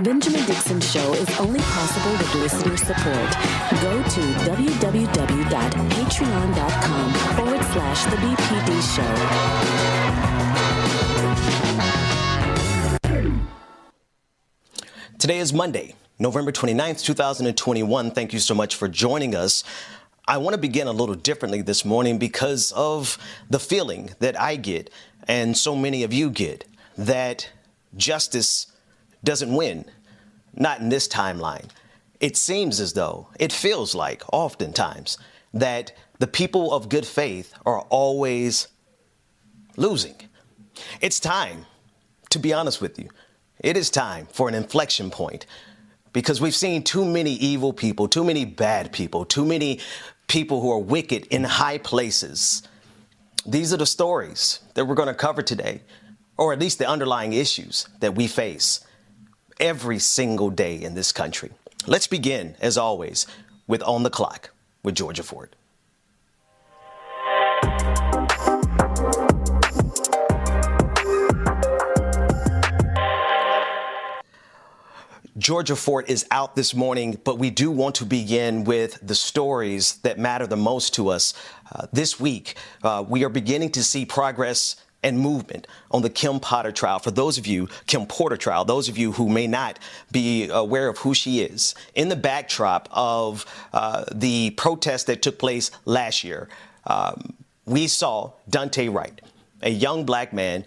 Benjamin Dixon Show is only possible with listener support. Go to www.patreon.com/The BPD Show. Today is Monday, November 29th, 2021. Thank you so much for joining us. I want to begin a little differently this morning because of the feeling that I get and so many of you get that justice doesn't win, not in this timeline. It seems as though, it feels like oftentimes, that the people of good faith are always losing. It's time, to be honest with you, it is time for an inflection point because we've seen too many evil people, too many bad people, too many people who are wicked in high places. These are the stories that we're going to cover today, or at least the underlying issues that we face every single day in this country. Let's begin, as always, with On the Clock with Georgia Ford. Georgia Ford is out this morning, but we do want to begin with the stories that matter the most to us. This week, we are beginning to see progress and movement on the Kim Porter trial. For those of you, Kim Porter trial, those of you who may not be aware of who she is, in the backdrop of the protest that took place last year, we saw Daunte Wright, a young black man,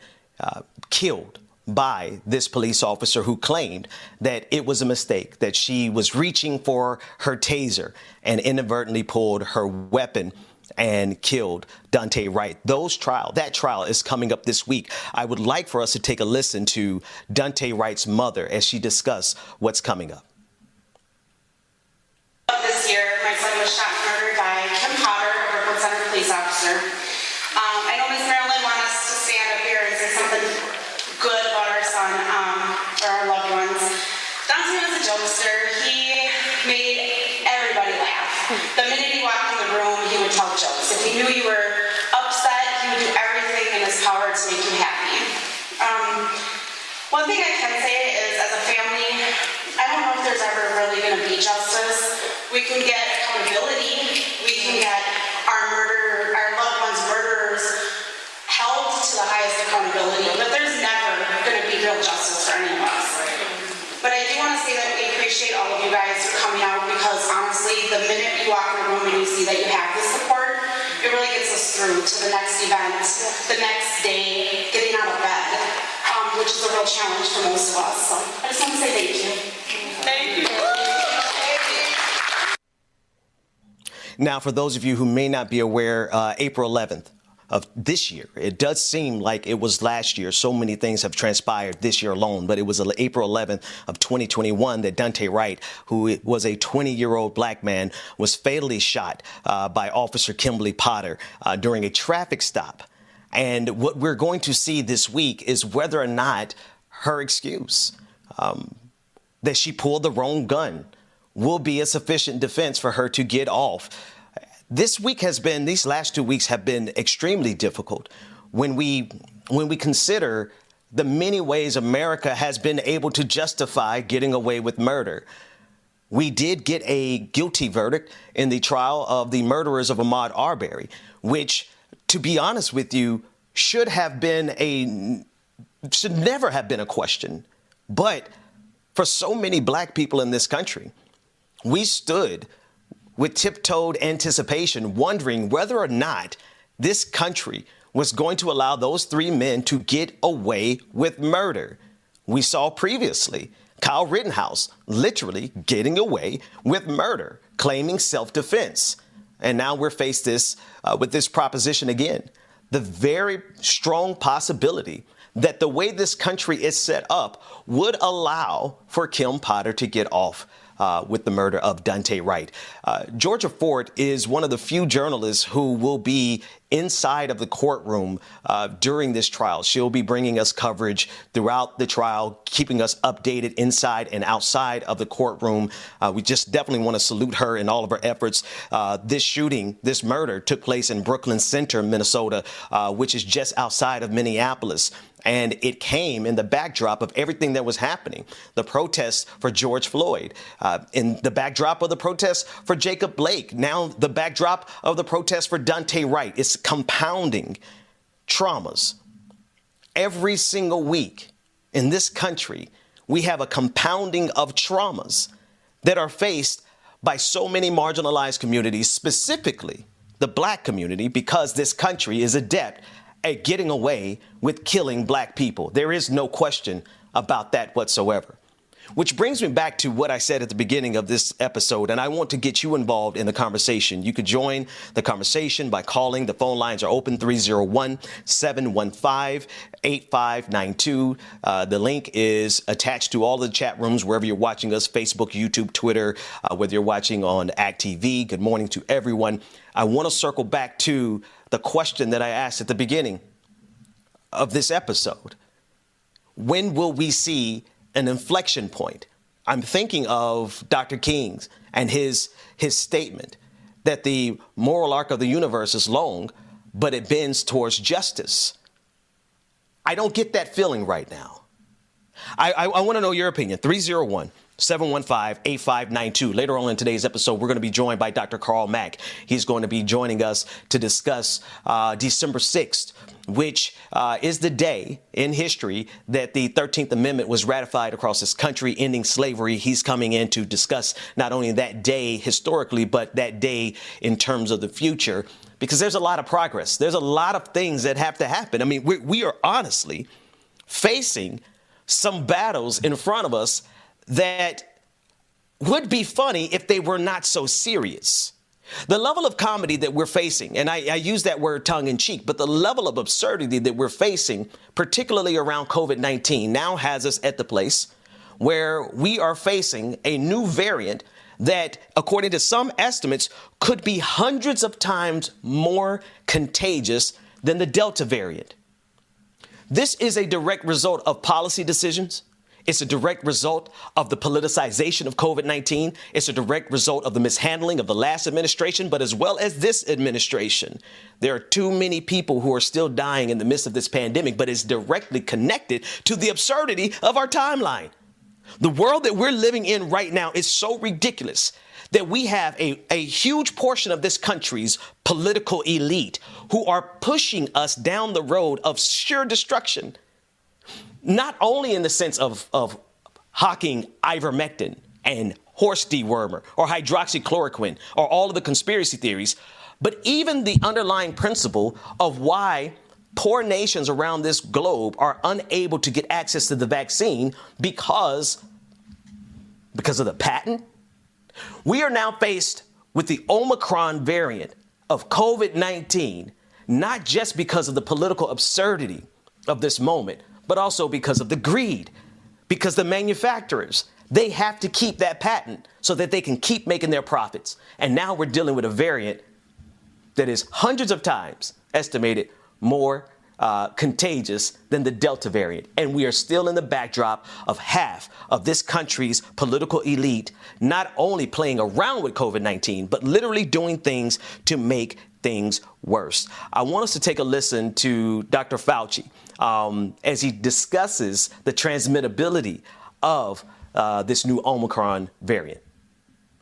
killed by this police officer who claimed that it was a mistake, that she was reaching for her taser and inadvertently pulled her weapon and killed Daunte Wright. That trial is coming up this week. I would like for us to take a listen to Daunte Wright's mother as she discusses what's coming up. This year, my son was shot and murdered by Kim Porter, a Brooklyn Center police officer. I know Ms. Marilyn wants us to stand up here and say something good about our son, or our loved ones. Daunte was a jokester. He made everybody laugh. The minute he walked in the room, he would tell jokes. If he knew you were upset, he would do everything in his power to make you happy. One thing I can say is, as a family, I don't know if there's ever really going to be justice. We can get accountability. We can get our loved ones' murderers held to the highest accountability, but there's never going to be real justice for any of us. But I do want to say that we appreciate all of you guys for coming out because honestly, the minute you walk in a room and you see that you have this support, it really gets us through to the next event, the next day, getting out of bed, which is a real challenge for most of us. So I just want to say thank you. Thank you. Now, for those of you who may not be aware, April 11th of this year, it does seem like it was last year. So many things have transpired this year alone, but it was April 11th of 2021 that Daunte Wright, who was a 20-year-old black man, was fatally shot by Officer Kimberly Potter during a traffic stop. And what we're going to see this week is whether or not her excuse that she pulled the wrong gun will be a sufficient defense for her to get off. These last 2 weeks have been extremely difficult when we consider the many ways America has been able to justify getting away with murder. We did get a guilty verdict in the trial of the murderers of Ahmaud Arbery, which, to be honest with you, should never have been a question. But for so many black people in this country, we stood with tiptoed anticipation, wondering whether or not this country was going to allow those three men to get away with murder. We saw previously Kyle Rittenhouse literally getting away with murder, claiming self-defense. And now we're faced with this proposition again. The very strong possibility that the way this country is set up would allow for Kim Porter to get off with the murder of Daunte Wright. Georgia Ford is one of the few journalists who will be inside of the courtroom during this trial. She'll be bringing us coverage throughout the trial, keeping us updated inside and outside of the courtroom. We just definitely want to salute her in all of her efforts. This murder took place in Brooklyn Center, Minnesota, which is just outside of Minneapolis. And it came in the backdrop of everything that was happening. The protests for George Floyd, in the backdrop of the protests for Jacob Blake, now the backdrop of the protests for Dante Wright. It's compounding traumas. Every single week in this country, we have a compounding of traumas that are faced by so many marginalized communities, specifically the black community, because this country is adept at getting away with killing black people. There is no question about that whatsoever. Which brings me back to what I said at the beginning of this episode, and I want to get you involved in the conversation. You could join the conversation by calling. The phone lines are open, 301-715-8592. The link is attached to all the chat rooms wherever you're watching us, Facebook, YouTube, Twitter, whether you're watching on Act TV. Good morning to everyone. I want to circle back to the question that I asked at the beginning of this episode. When will we see an inflection point? I'm thinking of Dr. King's and his statement that the moral arc of the universe is long, but it bends towards justice. I don't get that feeling right now. I want to know your opinion. 301-715-8592. Later on in today's episode, we're going to be joined by Dr. Carl Mack. He's going to be joining us to discuss December 6th, which is the day in history that the 13th Amendment was ratified across this country, ending slavery. He's coming in to discuss not only that day historically, but that day in terms of the future, because there's a lot of progress. There's a lot of things that have to happen. I mean, we are honestly facing some battles in front of us that would be funny if they were not so serious. The level of comedy that we're facing, and I use that word tongue in cheek, but the level of absurdity that we're facing, particularly around COVID-19, now has us at the place where we are facing a new variant that, according to some estimates, could be hundreds of times more contagious than the Delta variant. This is a direct result of policy decisions. It's a direct result of the politicization of COVID-19. It's a direct result of the mishandling of the last administration, but as well as this administration. There are too many people who are still dying in the midst of this pandemic, but it's directly connected to the absurdity of our timeline. The world that we're living in right now is so ridiculous that we have a huge portion of this country's political elite who are pushing us down the road of sheer destruction. Not only in the sense of hawking ivermectin and horse dewormer or hydroxychloroquine or all of the conspiracy theories, but even the underlying principle of why poor nations around this globe are unable to get access to the vaccine because of the patent. We are now faced with the Omicron variant of COVID-19, not just because of the political absurdity of this moment, but also because of the greed, because the manufacturers, they have to keep that patent so that they can keep making their profits. And now we're dealing with a variant that is hundreds of times estimated more contagious than the Delta variant. And we are still in the backdrop of half of this country's political elite not only playing around with COVID-19, but literally doing things to make things worse. I want us to take a listen to Dr. Fauci as he discusses the transmittability of this new Omicron variant.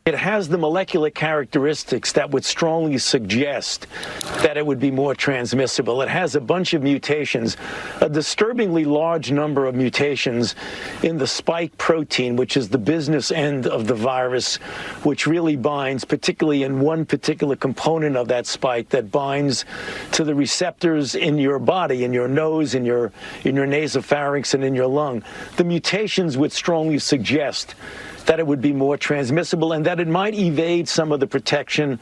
It has the molecular characteristics that would strongly suggest that it would be more transmissible. It has a bunch of mutations, a disturbingly large number of mutations in the spike protein, which is the business end of the virus, which really binds, particularly in one particular component of that spike that binds to the receptors in your body, in your nose, in your nasopharynx, and in your lung. The mutations would strongly suggest that it would be more transmissible and that it might evade some of the protection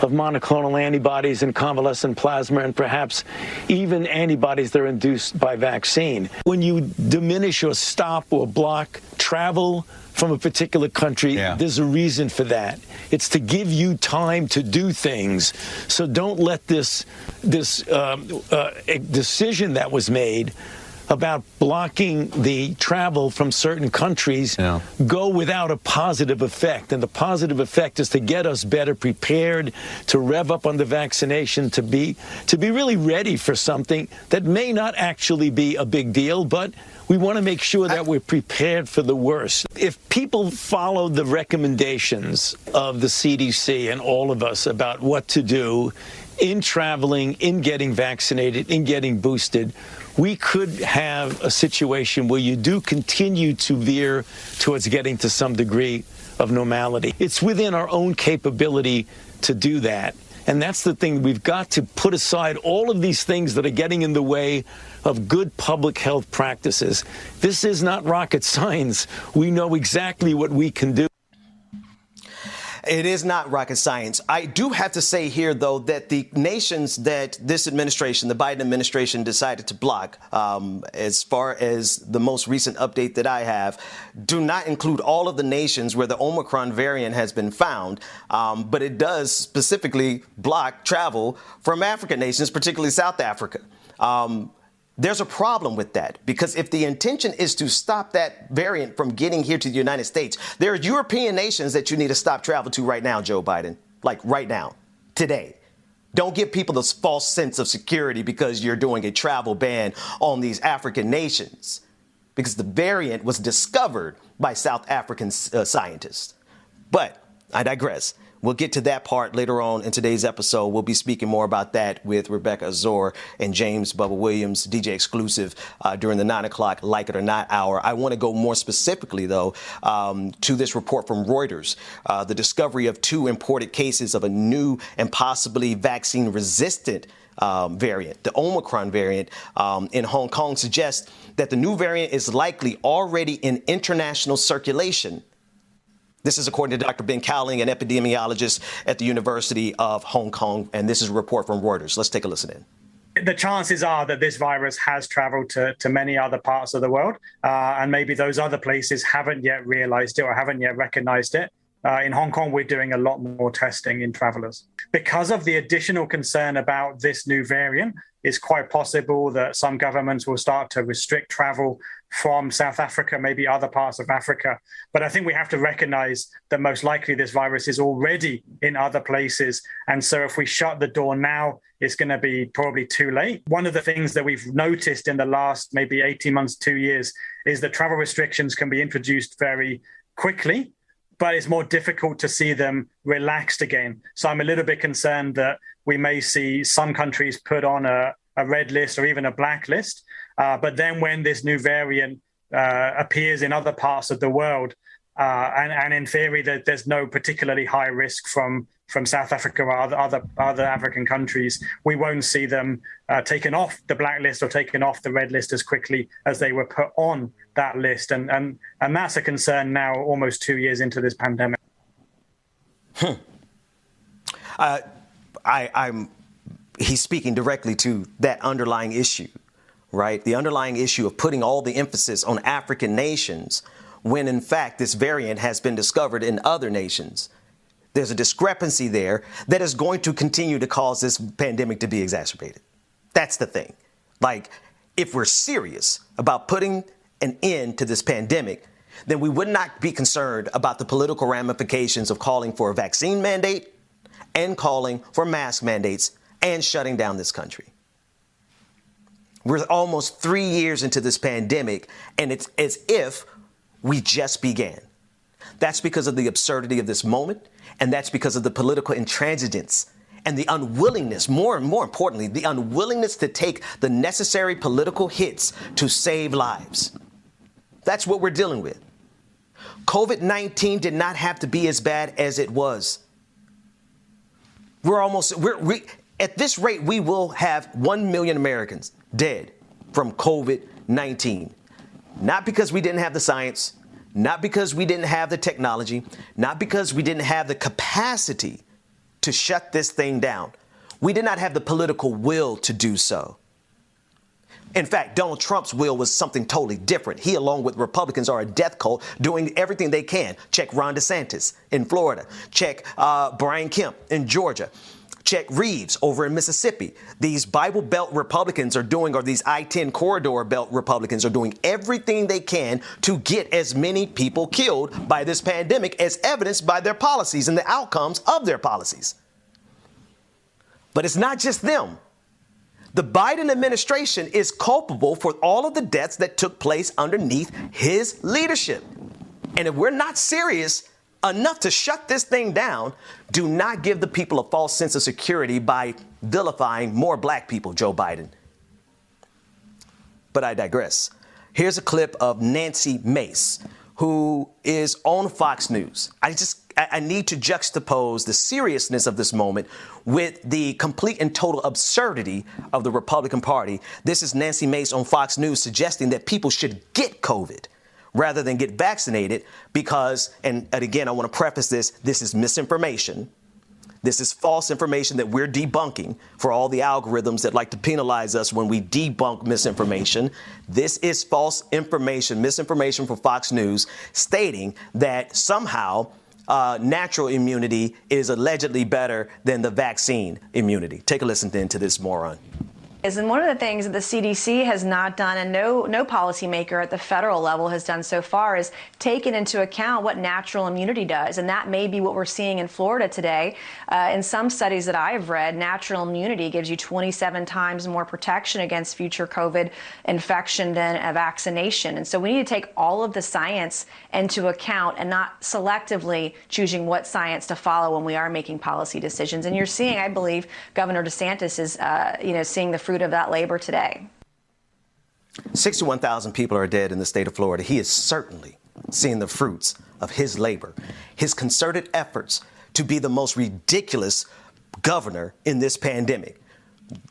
of monoclonal antibodies and convalescent plasma and perhaps even antibodies that are induced by vaccine. When you diminish or stop or block travel from a particular country, there's a reason for that. It's to give you time to do things. So don't let this decision that was made about blocking the travel from certain countries go without a positive effect. And the positive effect is to get us better prepared, to rev up on the vaccination, to be really ready for something that may not actually be a big deal, but we want to make sure that we're prepared for the worst. If people follow the recommendations of the CDC and all of us about what to do in traveling, in getting vaccinated, in getting boosted, we could have a situation where you do continue to veer towards getting to some degree of normality. It's within our own capability to do that. And that's the thing. We've got to put aside all of these things that are getting in the way of good public health practices. This is not rocket science. We know exactly what we can do. It is not rocket science. I do have to say here, though, that the nations that this administration, the Biden administration, decided to block, as far as the most recent update that I have, do not include all of the nations where the Omicron variant has been found, but it does specifically block travel from African nations, particularly South Africa. There's a problem with that, because if the intention is to stop that variant from getting here to the United States, there are European nations that you need to stop travel to right now, Joe Biden, like right now, today. Don't give people this false sense of security because you're doing a travel ban on these African nations, because the variant was discovered by South African scientists. But I digress. We'll get to that part later on in today's episode. We'll be speaking more about that with Rebecca Azor and James Bubba Williams, DJ Exclusive, during the 9 o'clock Like It or Not hour. I want to go more specifically, though, to this report from Reuters, the discovery of 2 imported cases of a new and possibly vaccine-resistant variant, the Omicron variant in Hong Kong, suggests that the new variant is likely already in international circulation. This is according to Dr. Ben Cowling, an epidemiologist at the University of Hong Kong, and this is a report from Reuters. Let's take a listen in. The chances are that this virus has traveled to many other parts of the world, and maybe those other places haven't yet realized it or haven't yet recognized it. In Hong Kong, we're doing a lot more testing in travelers. Because of the additional concern about this new variant, it's quite possible that some governments will start to restrict travel from South Africa, maybe other parts of Africa. But I think we have to recognize that most likely this virus is already in other places. And so if we shut the door now, it's going to be probably too late. One of the things that we've noticed in the last maybe 18 months, 2 years, is that travel restrictions can be introduced very quickly, but it's more difficult to see them relaxed again. So I'm a little bit concerned that we may see some countries put on a red list or even a black list. But then when this new variant appears in other parts of the world, and in theory that there's no particularly high risk from South Africa or other African countries, we won't see them taken off the black list or taken off the red list as quickly as they were put on that list. And that's a concern now, almost 2 years into this pandemic. He's speaking directly to that underlying issue, right? The underlying issue of putting all the emphasis on African nations when, in fact, this variant has been discovered in other nations. There's a discrepancy there that is going to continue to cause this pandemic to be exacerbated. That's the thing. Like, if we're serious about putting an end to this pandemic, then we would not be concerned about the political ramifications of calling for a vaccine mandate and calling for mask mandates and shutting down this country. We're almost 3 years into this pandemic, and it's as if we just began. That's because of the absurdity of this moment, and that's because of the political intransigence and the unwillingness, more and more importantly, the unwillingness to take the necessary political hits to save lives. That's what we're dealing with. COVID-19 did not have to be as bad as it was. At this rate, we will have 1 million Americans dead from COVID-19. Not because we didn't have the science, not because we didn't have the technology, not because we didn't have the capacity to shut this thing down. We did not have the political will to do so. In fact, Donald Trump's will was something totally different. He, along with Republicans, are a death cult doing everything they can. Check Ron DeSantis in Florida. Check Brian Kemp in Georgia. Check Reeves over in Mississippi. These Bible Belt Republicans are doing, or these I-10 corridor belt Republicans are doing everything they can to get as many people killed by this pandemic as evidenced by their policies and the outcomes of their policies. But it's not just them. The Biden administration is culpable for all of the deaths that took place underneath his leadership. And if we're not serious enough to shut this thing down, do not give the people a false sense of security by vilifying more black people, Joe Biden. But I digress. Here's a clip of Nancy Mace, who is on Fox News. I need to juxtapose the seriousness of this moment with the complete and total absurdity of the Republican Party. This is Nancy Mace on Fox News suggesting that people should get COVID rather than get vaccinated because, and again, I want to preface this is misinformation. This is false information that we're debunking for all the algorithms that like to penalize us when we debunk misinformation. This is false information, misinformation from Fox News stating that somehow natural immunity is allegedly better than the vaccine immunity. Take a listen then to this moron. And one of the things that the CDC has not done, and no policymaker at the federal level has done so far, is taken into account what natural immunity does. And that may be what we're seeing in Florida today. In some studies that I have read, natural immunity gives you 27 times more protection against future COVID infection than a vaccination. And so we need to take all of the science into account and not selectively choosing what science to follow when we are making policy decisions. And you're seeing, I believe, Governor DeSantis is, seeing the fruit of that labor today. 61,000 people are dead in the state of Florida. He is certainly seeing the fruits of his labor, his concerted efforts to be the most ridiculous governor in this pandemic.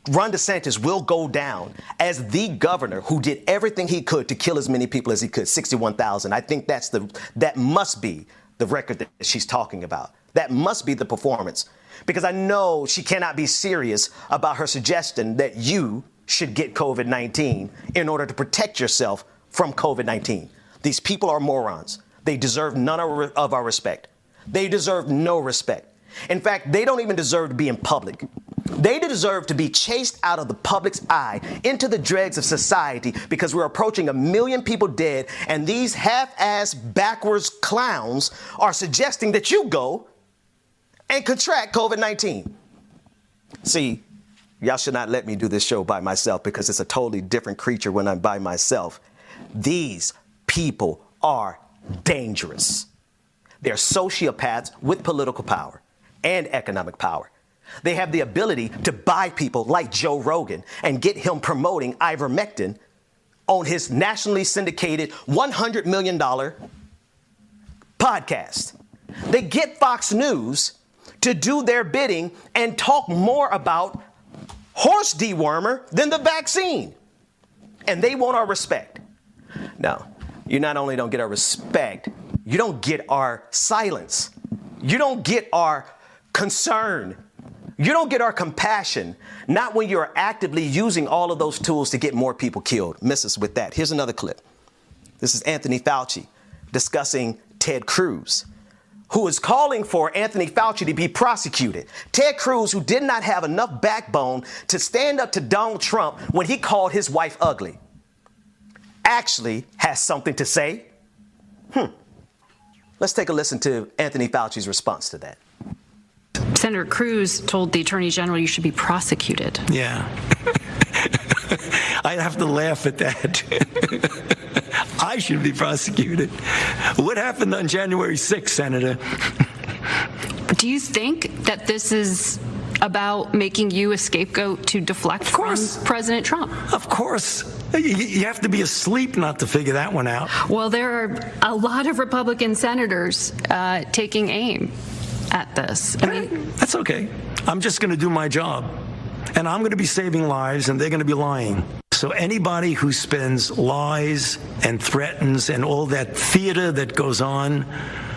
Ron DeSantis will go down as the governor who did everything he could to kill as many people as he could, 61,000. I think that must be the record that she's talking about. That must be the performance. Because I know she cannot be serious about her suggestion that you should get COVID-19 in order to protect yourself from COVID-19. These people are morons. They deserve none of our respect. They deserve no respect. In fact, they don't even deserve to be in public. They deserve to be chased out of the public's eye into the dregs of society because we're approaching 1 million people dead, and these half-ass backwards clowns are suggesting that you go and contract COVID-19. See, y'all should not let me do this show by myself because it's a totally different creature when I'm by myself. These people are dangerous. They're sociopaths with political power and economic power. They have the ability to buy people like Joe Rogan and get him promoting ivermectin on his nationally syndicated $100 million podcast. They get Fox News to do their bidding and talk more about horse dewormer than the vaccine. And they want our respect. No, you not only don't get our respect, you don't get our silence. You don't get our concern. You don't get our compassion. Not when you're actively using all of those tools to get more people killed. Miss us with that. Here's another clip. This is Anthony Fauci discussing Ted Cruz, who is calling for Anthony Fauci to be prosecuted. Ted Cruz, who did not have enough backbone to stand up to Donald Trump when he called his wife ugly, actually has something to say. Let's take a listen to Anthony Fauci's response to that. Senator Cruz told the Attorney General you should be prosecuted. Yeah. I'd have to laugh at that. I should be prosecuted. What happened on January 6th, Senator? Do you think that this is about making you a scapegoat to deflect from President Trump? Of course. You have to be asleep not to figure that one out. Well, there are a lot of Republican senators taking aim at this. I mean, that's okay. I'm just going to do my job. And I'm going to be saving lives, and they're going to be lying. So anybody who spends lies and threatens and all that theater that goes on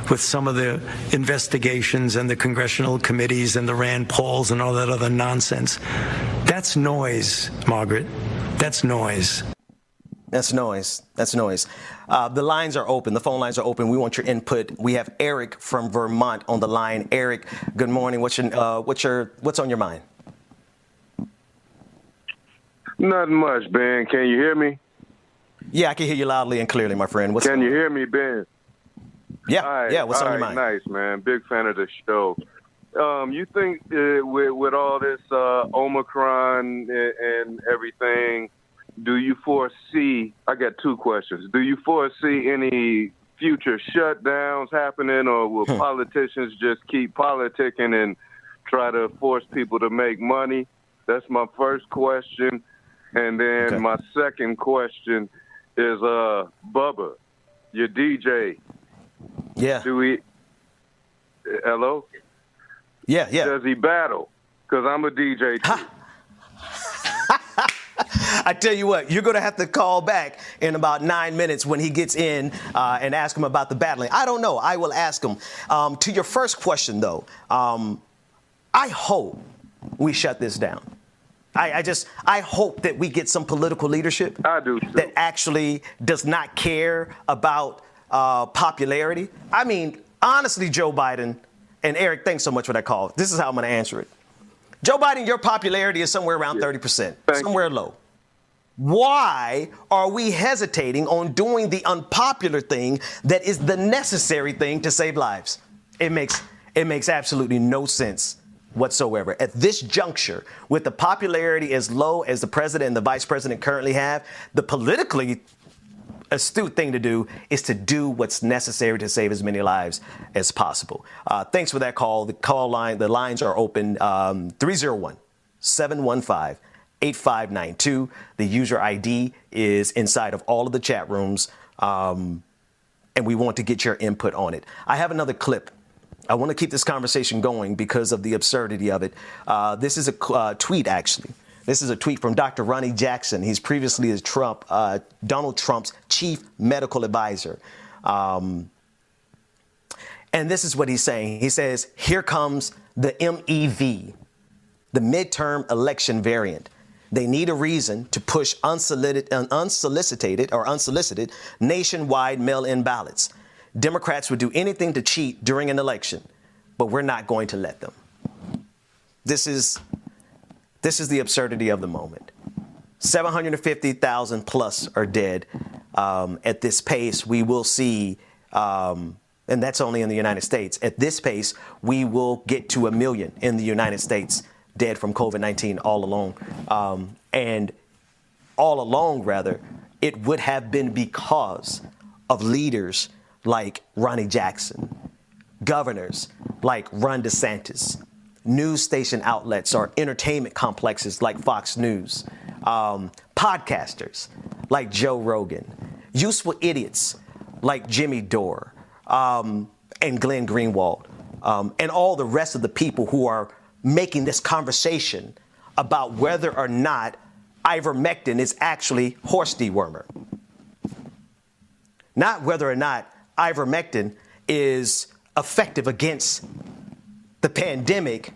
with some of the investigations and the congressional committees and the Rand Pauls and all that other nonsense, that's noise, Margaret. That's noise. That's noise. That's noise. The lines are open. The phone lines are open. We want your input. We have Eric from Vermont on the line. Eric, good morning. What's on your mind? Nothing much, Ben. Can you hear me? Yeah, I can hear you loudly and clearly, my friend. Can you hear me, Ben? Yeah. All right, yeah. What's on your right, mind? Nice, man. Big fan of the show. You think with all this Omicron and everything, do you foresee? I got two questions. Do you foresee any future shutdowns happening, or will politicians just keep politicking and try to force people to make money? That's my first question. And then my second question is, Bubba, your DJ. Yeah. Hello? Yeah. Does he battle? Because I'm a DJ too. I tell you what, you're going to have to call back in about 9 minutes when he gets in and ask him about the battling. I don't know. I will ask him. To your first question, though, I hope we shut this down. I hope that we get some political leadership that actually does not care about popularity. I mean, honestly, Joe Biden and Eric, thanks so much for that call. This is how I'm going to answer it. Joe Biden, your popularity is somewhere around 30%, somewhere low. Why are we hesitating on doing the unpopular thing that is the necessary thing to save lives? It makes absolutely no sense whatsoever. At this juncture, with the popularity as low as the president and the vice president currently have, the politically astute thing to do is to do what's necessary to save as many lives as possible. Thanks for that call. The lines are open. 301-715-8592. The user ID is inside of all of the chat rooms, and we want to get your input on it. I have another clip. I want to keep this conversation going because of the absurdity of it. This is a tweet, actually. This is a tweet from Dr. Ronnie Jackson. He's previously Donald Trump's chief medical advisor. And this is what he's saying. He says, here comes the MEV, the midterm election variant. They need a reason to push unsolicited nationwide mail-in ballots. Democrats would do anything to cheat during an election, but we're not going to let them. This is the absurdity of the moment. 750,000 plus are dead. At this pace, we will see, and that's only in the United States. At this pace, we will get to 1 million in the United States dead from COVID-19 all along. And all along, rather, it would have been because of leaders like Ronnie Jackson, governors like Ron DeSantis, news station outlets or entertainment complexes like Fox News, podcasters like Joe Rogan, useful idiots like Jimmy Dore and Glenn Greenwald, and all the rest of the people who are making this conversation about whether or not ivermectin is actually horse dewormer. Not whether or not ivermectin is effective against the pandemic,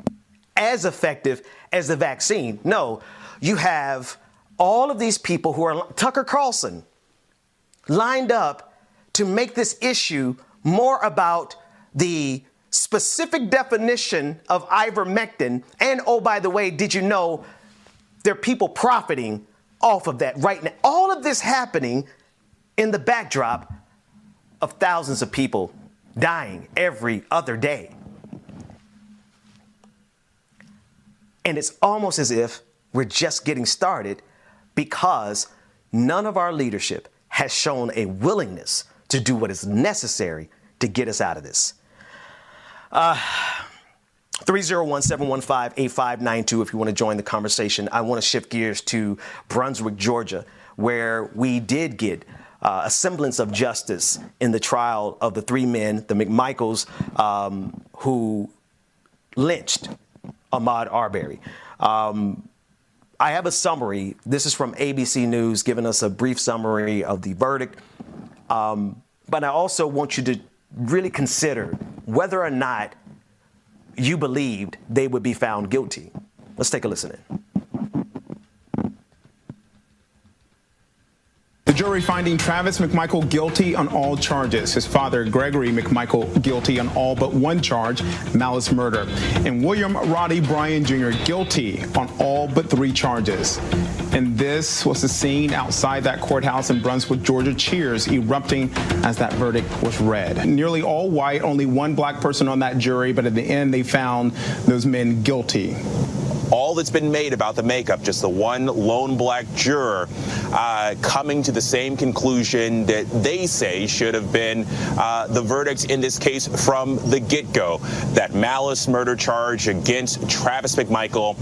as effective as the vaccine. No, you have all of these people who are Tucker Carlson lined up to make this issue more about the specific definition of ivermectin. And oh, by the way, did you know there are people profiting off of that right now? All of this happening in the backdrop of thousands of people dying every other day. And it's almost as if we're just getting started because none of our leadership has shown a willingness to do what is necessary to get us out of this. 301-715-8592 if you want to join the conversation. I want to shift gears to Brunswick, Georgia, where we did get a semblance of justice in the trial of the three men, the McMichaels, who lynched Ahmaud Arbery. I have a summary. This is from ABC News, giving us a brief summary of the verdict. But I also want you to really consider whether or not you believed they would be found guilty. Let's take a listen in. The jury finding Travis McMichael guilty on all charges. His father, Gregory McMichael, guilty on all but one charge, malice murder. And William Roddy Bryan Jr. guilty on all but 3 charges. And this was the scene outside that courthouse in Brunswick, Georgia. Cheers erupting as that verdict was read. Nearly all white, only one black person on that jury, but at the end they found those men guilty. All that's been made about the makeup, just the one lone black juror coming to the same conclusion that they say should have been the verdict in this case from the get-go. That malice murder charge against Travis McMichael,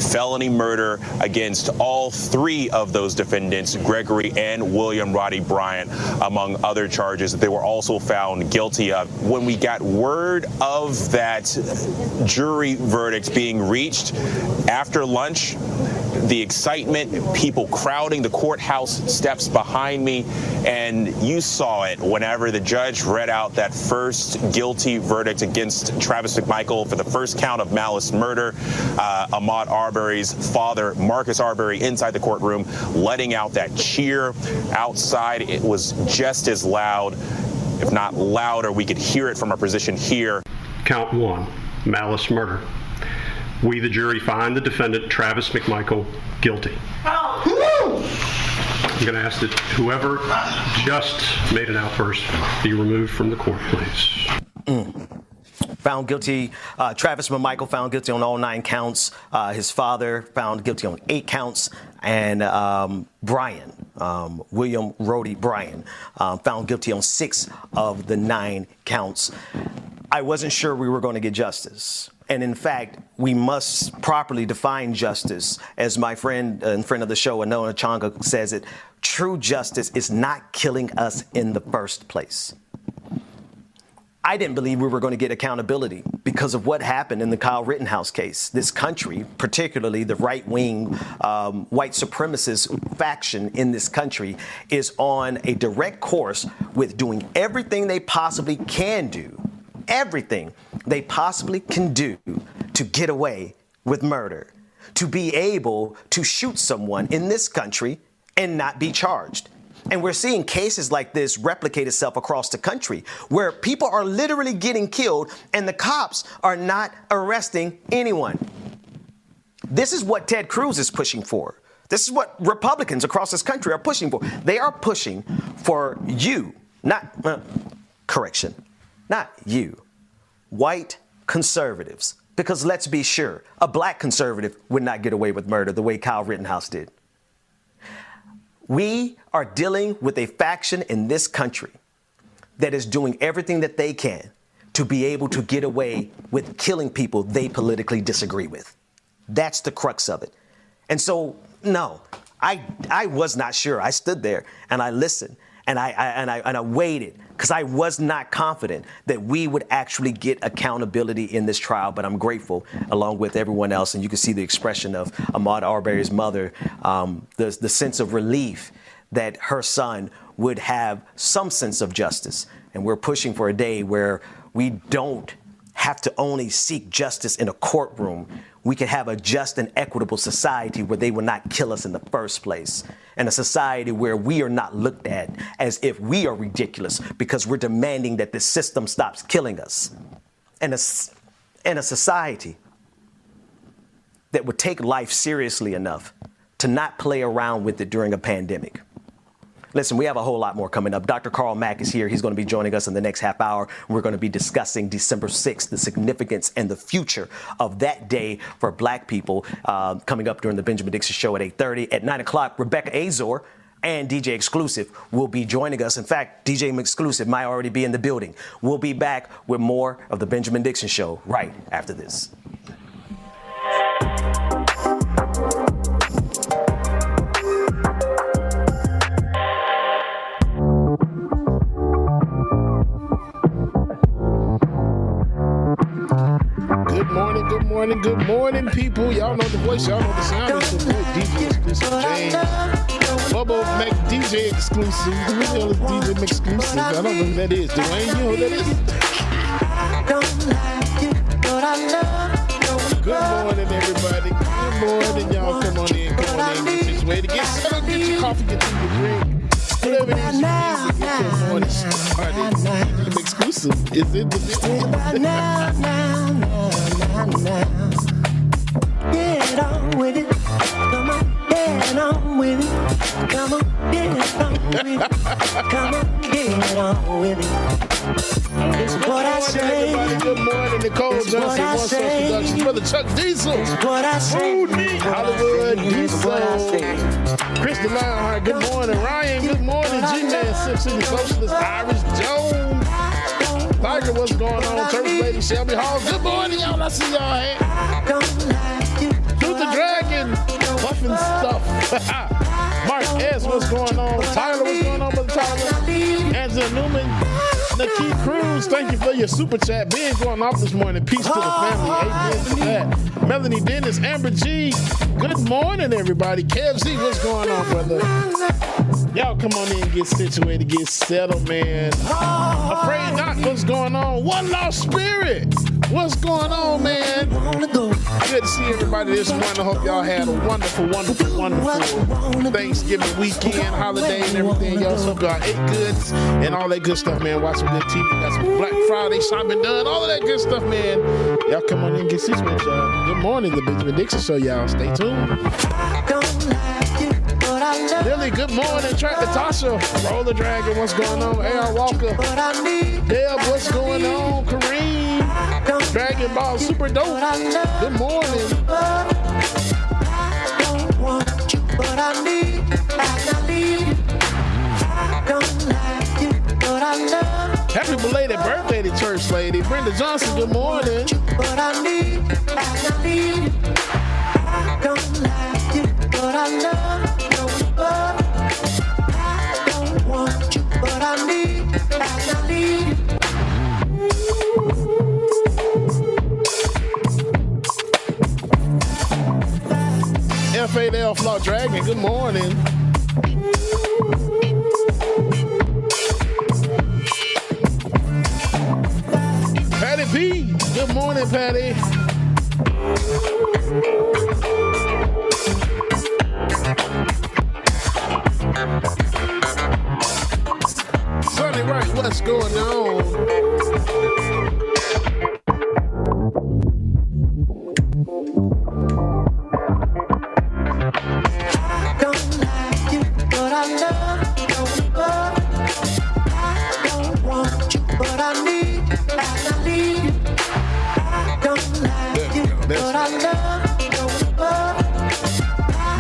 felony murder against all 3 of those defendants, Gregory and William Roddy Bryan, among other charges that they were also found guilty of. When we got word of that jury verdict being reached, after lunch, the excitement, people crowding the courthouse steps behind me, and you saw it whenever the judge read out that first guilty verdict against Travis McMichael for the first count of malice murder. Ahmaud Arbery's father, Marcus Arbery, inside the courtroom, letting out that cheer. Outside, it was just as loud, if not louder. We could hear it from our position here. Count 1, malice murder. We, the jury, find the defendant, Travis McMichael, guilty. I'm going to ask that whoever just made an outburst be removed from the court, please. Found guilty, Travis McMichael found guilty on all 9 counts. His father found guilty on 8 counts. And William Roddy Bryan, found guilty on 6 of the 9 counts. I wasn't sure we were going to get justice. And in fact, we must properly define justice. As my friend and friend of the show, Anona Changa, says it, true justice is not killing us in the first place. I didn't believe we were going to get accountability because of what happened in the Kyle Rittenhouse case. This country, particularly the right-wing white supremacist faction in this country, is on a direct course with doing everything they possibly can do, everything they possibly can do to get away with murder, to be able to shoot someone in this country and not be charged. And we're seeing cases like this replicate itself across the country where people are literally getting killed and the cops are not arresting anyone. This is what Ted Cruz is pushing for. This is what Republicans across this country are pushing for. They are pushing for you, not you, white conservatives. Because let's be sure, a black conservative would not get away with murder the way Kyle Rittenhouse did. We are dealing with a faction in this country that is doing everything that they can to be able to get away with killing people they politically disagree with. That's the crux of it. And so, no, I was not sure. I stood there and I listened and I waited because I was not confident that we would actually get accountability in this trial. But I'm grateful, along with everyone else. And you can see the expression of Ahmaud Arbery's mother, the sense of relief that her son would have some sense of justice. And we're pushing for a day where we don't have to only seek justice in a courtroom. We can have a just and equitable society where they will not kill us in the first place. And a society where we are not looked at as if we are ridiculous because we're demanding that this system stops killing us. And a society that would take life seriously enough to not play around with it during a pandemic. Listen, we have a whole lot more coming up. Dr. Carl Mack is here. He's going to be joining us in the next half hour. We're going to be discussing December 6th, the significance and the future of that day for black people, coming up during the Benjamin Dixon Show at 8:30. At 9 o'clock, Rebecca Azor and DJ Exclusive will be joining us. In fact, DJ Exclusive might already be in the building. We'll be back with more of the Benjamin Dixon Show right after this. Good morning, people. Y'all know the voice, y'all know the sound. It's the boy, DJ Exclusive James. Bubba Mac DJ Exclusive. Who the hell is DJ Exclusive? I don't know who that is. Dwayne, you know who that is? Good morning, everybody. Good morning, y'all. Come on in. Come on in. Get this way to get settled. Get your coffee, get your drink. Whatever it is you need to get your morning started. The exclusive is in the Get on with it. Come on, get on with it. Come on, get on with it. Come on, get on with it. It's what I say. Good morning, Nicole Johnson, One Source Productions. Brother Chuck Diesel. It's what I say. Hollywood Diesel. Krista Lionheart, good morning. Ryan, good morning. G-Man, Sip City Socialist, Irish Jones. Tiger, what's going on? Church Lady Shelby Hall, good morning, y'all. I see y'all here. Shoot the Dragon, Puffin stuff. Mark S, what's going on? Tyler, what's going on, Brother Tyler? Angela Newman, Nikki Cruz, thank you for your super chat. Being going off this morning. Peace to the family. Amen to that. Melanie Dennis, Amber G, good morning, everybody. Kev Z, what's going on, brother? Y'all come on in and get situated, get settled, man. Afraid Not, what's going on? One Lost Spirit, what's going on, man? Good to see everybody this morning. I hope y'all had a wonderful Thanksgiving weekend, holiday, and everything else. Hope y'all ate goods and all that good stuff, man. Watch some good TV, got some Black Friday shopping done, all of that good stuff, man. Y'all come on in and get situated, y'all. Good morning, the Benjamin Dixon Show, y'all. Stay tuned. Lily, good morning. Track Natasha, Roll the Dragon, what's going on? A.R. Walker, Deb, what's going on? Kareem, Dragon Ball, super dope. Good morning. Happy belated birthday to Church Lady. Brenda Johnson, good morning. F8L Flaw Dragon, good morning. Patty P, good morning, Patty. Sonny Wright, what's going on?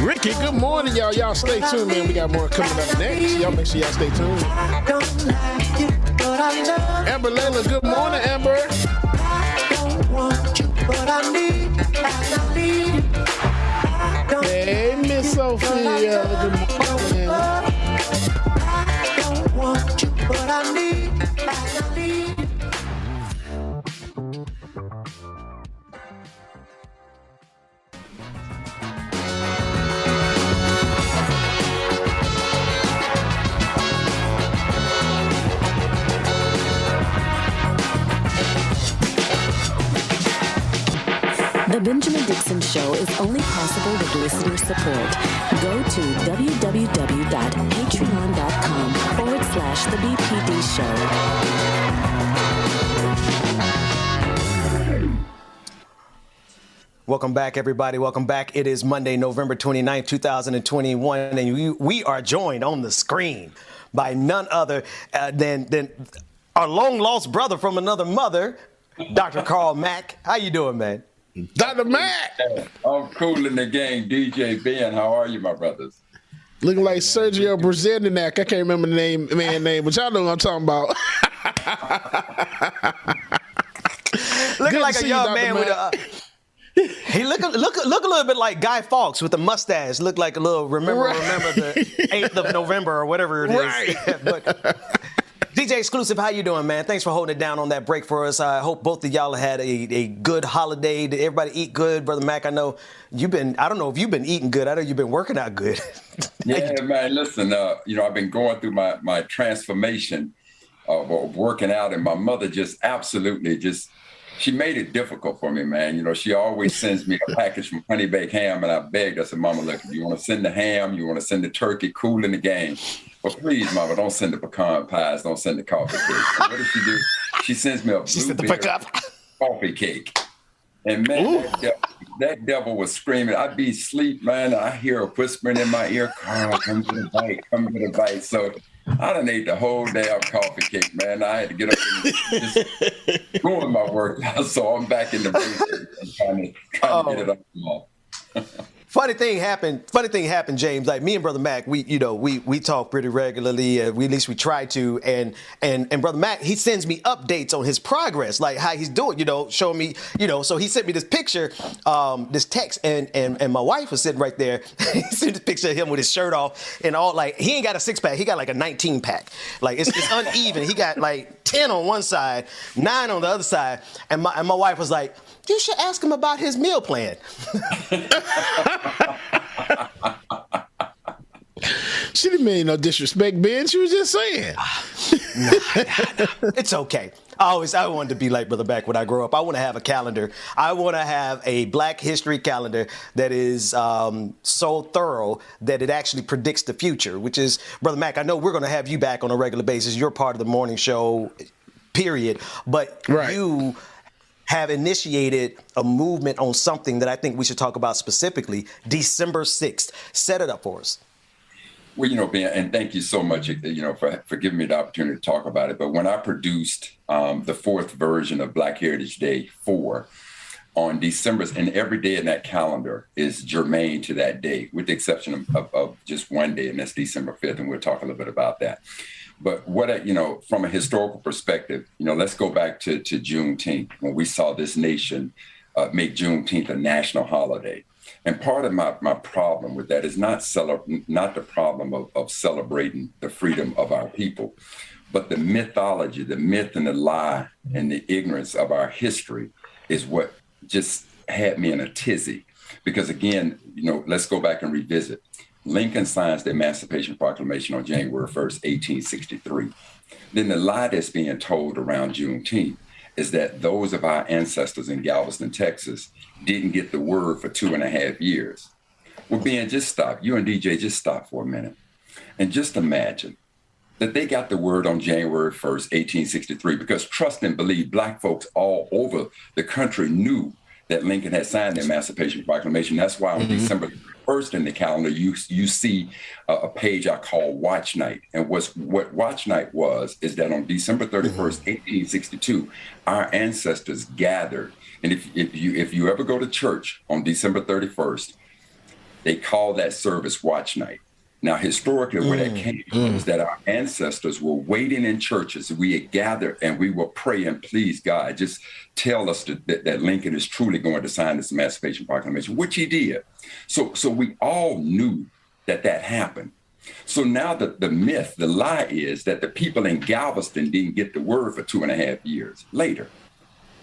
Ricky, good morning, y'all. Y'all stay tuned, man. We got more coming up next. Y'all make sure y'all stay tuned. Amber Layla, good morning, Amber. Hey, Miss Sophia, good morning. The Benjamin Dixon Show is only possible with listener support. Go to www.patreon.com/The BPD Show. Welcome back, everybody. Welcome back. It is Monday, November 29th, 2021, and we are joined on the screen by none other than our long-lost brother from another mother, Dr. Carl Mack. How you doing, man? Dr. Mack! I'm cool in the game. DJ Ben, how are you, my brothers? Looking like Sergio Brzezinak. I can't remember the name, but y'all know what I'm talking about. Looking like a young man with a... He look a little bit like Guy Fawkes with a mustache. Look like a little remember the 8th of November or whatever it is. Right. But DJ Exclusive, how you doing, man? Thanks for holding it down on that break for us. I hope both of y'all had a good holiday. Did everybody eat good? Brother Mack, I know I don't know if you've been eating good. I know you've been working out good. Yeah, man, listen, I've been going through my transformation of working out, and my mother she made it difficult for me, man. You know, she always sends me a package from Honey Baked Ham, and I begged. I said, Mama, look, if you want to send the ham, you want to send the turkey, cool in the game. well, please, Mama, don't send the pecan pies. Don't send the coffee cake. And what does she do? She sends me a blueberry coffee cake. And man, that devil was screaming. I'd be asleep, man. I hear her whispering in my ear, Carl, come get a bite, come get a bite. So I done ate the whole damn coffee cake, man. I had to get up and just ruin my workout. So I'm back in the basement and trying to get it up the wall. Funny thing happened, James. Like me and Brother Mack, we talk pretty regularly. At least we try to. And Brother Mack, he sends me updates on his progress, like how he's doing. Showing me. So he sent me this picture, this text, and my wife was sitting right there. He sent this picture of him with his shirt off and all. Like he ain't got a 6-pack, he got like a 19-pack. Like it's uneven. He got like 10 on one side, 9 on the other side. And my wife was like, you should ask him about his meal plan. She didn't mean no disrespect, Ben. She was just saying. Nah. It's okay. I wanted to be like Brother Mack when I grow up. I want to have a calendar. I want to have a Black History calendar that is so thorough that it actually predicts the future, which is, Brother Mack, I know we're going to have you back on a regular basis. You're part of the morning show, period. But you have initiated a movement on something that I think we should talk about specifically, December 6th. Set it up for us. Well, Ben, and thank you so much, for giving me the opportunity to talk about it. But when I produced the 4th version of Black Heritage Day 4 on December, and every day in that calendar is germane to that day, with the exception of just one day, and that's December 5th, and we'll talk a little bit about that. But from a historical perspective, let's go back to Juneteenth, when we saw this nation make Juneteenth a national holiday. And part of my problem with that is not the problem of celebrating the freedom of our people, but the mythology, the myth and the lie and the ignorance of our history is what just had me in a tizzy. Because again, let's go back and revisit. Lincoln signs the Emancipation Proclamation on January 1st, 1863. Then the lie that's being told around Juneteenth is that those of our ancestors in Galveston, Texas, didn't get the word for 2.5 years. Well, Ben, just stop. You and DJ, just stop for a minute. And just imagine that they got the word on January 1st, 1863, because trust and believe, Black folks all over the country knew that Lincoln had signed the Emancipation Proclamation. That's why on December 1st in the calendar, you see a page I call Watch Night. And what Watch Night is that on December 31st, 1862, our ancestors gathered. And if you ever go to church on December 31st, they call that service Watch Night. Now, historically, where that came from is that our ancestors were waiting in churches. We had gathered and we were praying, please, God, just tell us that Lincoln is truly going to sign this Emancipation Proclamation, which he did. So we all knew that happened. So now the myth, the lie is that the people in Galveston didn't get the word for 2.5 years later.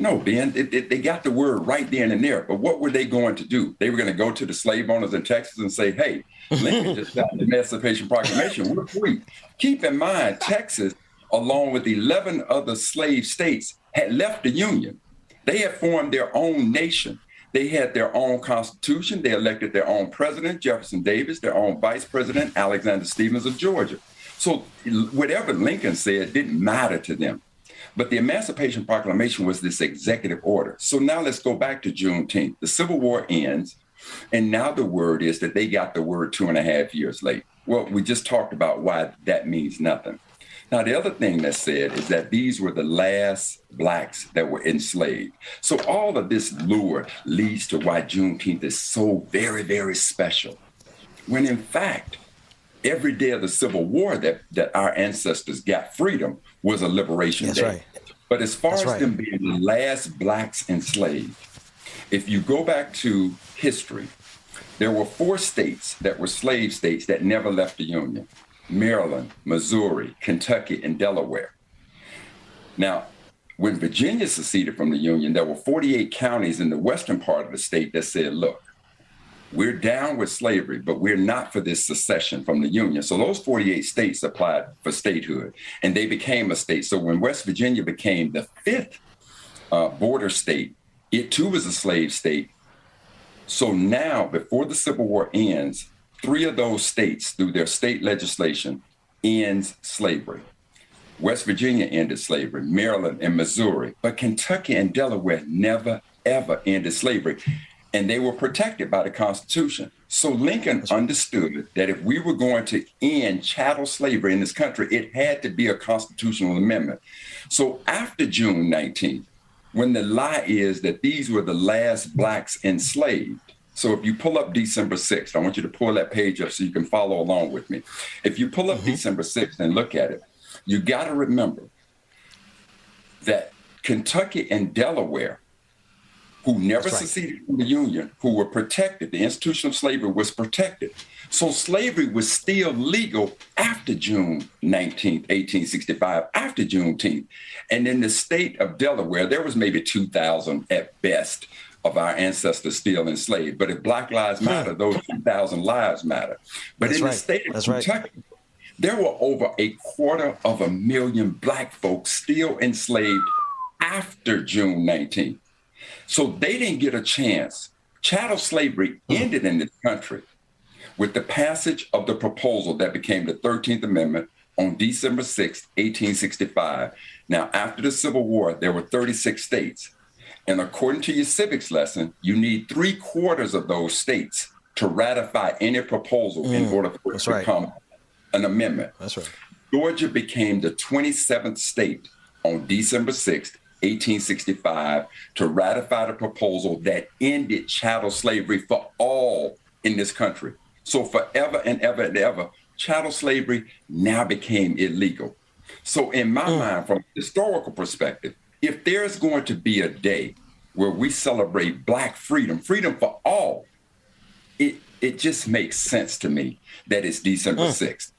No, Ben, they got the word right then and there. But what were they going to do? They were going to go to the slave owners in Texas and say, hey, Lincoln just signed the Emancipation Proclamation. We're free. Keep in mind, Texas, along with 11 other slave states, had left the Union. They had formed their own nation. They had their own constitution. They elected their own president, Jefferson Davis, their own vice president, Alexander Stephens of Georgia. So whatever Lincoln said didn't matter to them. But the Emancipation Proclamation was this executive order. So now let's go back to Juneteenth. The Civil War ends, and now the word is that they got the word 2.5 years late. Well, we just talked about why that means nothing. Now, the other thing that's said is that these were the last Blacks that were enslaved. So all of this lure leads to why Juneteenth is so very, very special. When in fact, every day of the Civil War that our ancestors got freedom was a liberation day. Right. But as far as them being the last Blacks enslaved, if you go back to history, there were 4 states that were slave states that never left the Union: Maryland, Missouri, Kentucky, and Delaware. Now, when Virginia seceded from the Union, there were 48 counties in the western part of the state that said, look, we're down with slavery, but we're not for this secession from the Union. So those 48 states applied for statehood, and they became a state. So when West Virginia became the 5th border state, it too was a slave state. So now, before the Civil War ends, 3 of those states, through their state legislation, ends slavery. West Virginia ended slavery, Maryland and Missouri, but Kentucky and Delaware never, ever ended slavery. And they were protected by the Constitution. So Lincoln understood that if we were going to end chattel slavery in this country, it had to be a constitutional amendment. So after June 19th, when the lie is that these were the last blacks enslaved, so if you pull up December 6th, I want you to pull that page up so you can follow along with me. If you pull up December 6th and look at it, you got to remember that Kentucky and Delaware, who never seceded from the Union, who were protected, the institution of slavery was protected. So slavery was still legal after June 19th, 1865, after Juneteenth. And in the state of Delaware, there was maybe 2,000 at best of our ancestors still enslaved. But if Black Lives Matter, those 2,000 lives matter. But in the state of Kentucky, there were over 250,000 Black folks still enslaved after June 19th. So they didn't get a chance. Chattel slavery ended in this country with the passage of the proposal that became the 13th Amendment on December 6, 1865. Now, after the Civil War, there were 36 states. And according to your civics lesson, you need 3/4 of those states to ratify any proposal in order for it to become an amendment. That's right. Georgia became the 27th state on December 6th, 1865, to ratify the proposal that ended chattel slavery for all in this country. So forever and ever and ever, chattel slavery now became illegal. So in my mind, from a historical perspective, if there's going to be a day where we celebrate Black freedom, freedom for all, it just makes sense to me that it's December 6th.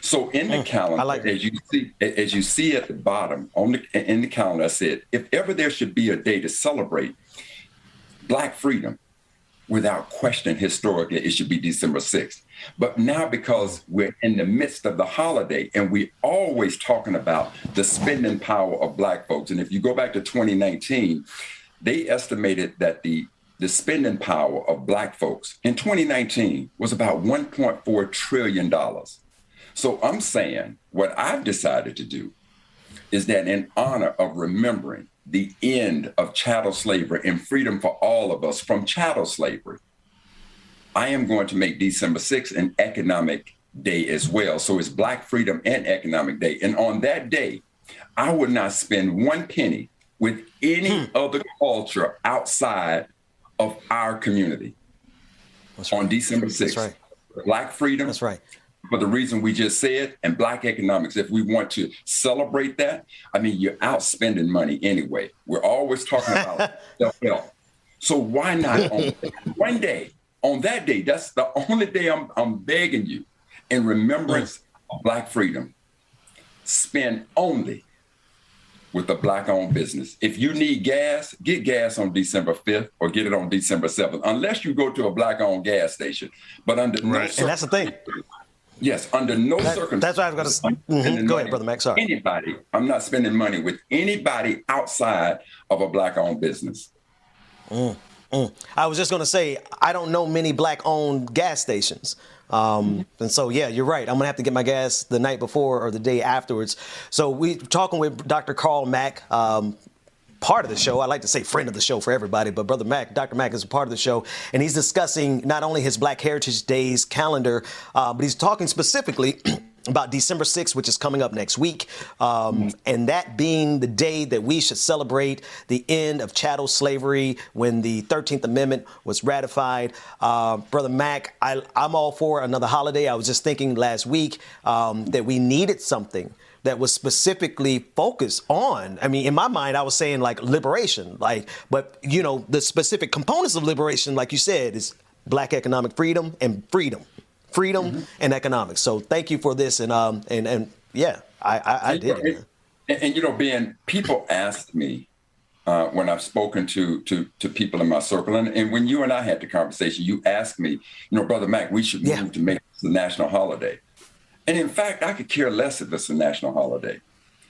So in the calendar, as you see at the bottom in the calendar, I said, if ever there should be a day to celebrate Black freedom, without question, historically, it should be December 6th. But now, because we're in the midst of the holiday and we're always talking about the spending power of Black folks, and if you go back to 2019, they estimated that the spending power of Black folks in 2019 was about $1.4 trillion. So I'm saying what I've decided to do is that in honor of remembering the end of chattel slavery and freedom for all of us from chattel slavery, I am going to make December 6th an economic day as well. So it's Black Freedom and Economic Day. And on that day, I would not spend one penny with any other culture outside of our community. On December 6th. Black freedom. That's right. For the reason we just said, and Black economics. If we want to celebrate that, I mean, you're outspending money anyway. We're always talking about self-help. So why not on one day, on that day, that's the only day I'm begging you, in remembrance of Black freedom, spend only with a Black-owned business. If you need gas, get gas on December 5th or get it on December 7th, unless you go to a Black-owned gas station. But under no circumstances. And that's the thing. Yes, under no circumstances. That's what I was going to say. Go ahead, Brother Mack. Sorry. Anybody, I'm not spending money with anybody outside of a Black-owned business. I was just going to say, I don't know many Black-owned gas stations. And so, yeah, you're right. I'm going to have to get my gas the night before or the day afterwards. So we're talking with Dr. Carl Mack, part of the show. I like to say friend of the show for everybody, but Brother Mack, Dr. Mack is a part of the show. And he's discussing not only his Black Heritage Days calendar, but he's talking specifically about December 6th, which is coming up next week, and that being the day that we should celebrate the end of chattel slavery when the 13th Amendment was ratified. Brother Mack, I'm all for another holiday. I was just thinking last week that we needed something that was specifically focused on, I mean, in my mind, I was saying like liberation, but you know, the specific components of liberation, like you said, is Black economic freedom and freedom and economics. So thank you for this. And yeah, I did it. And you know, Ben, people ask me when I've spoken to people in my circle, and when you and I had the conversation, you asked me, you know, Brother Mack, we should move to make this a national holiday. And in fact, I could care less if it's a national holiday.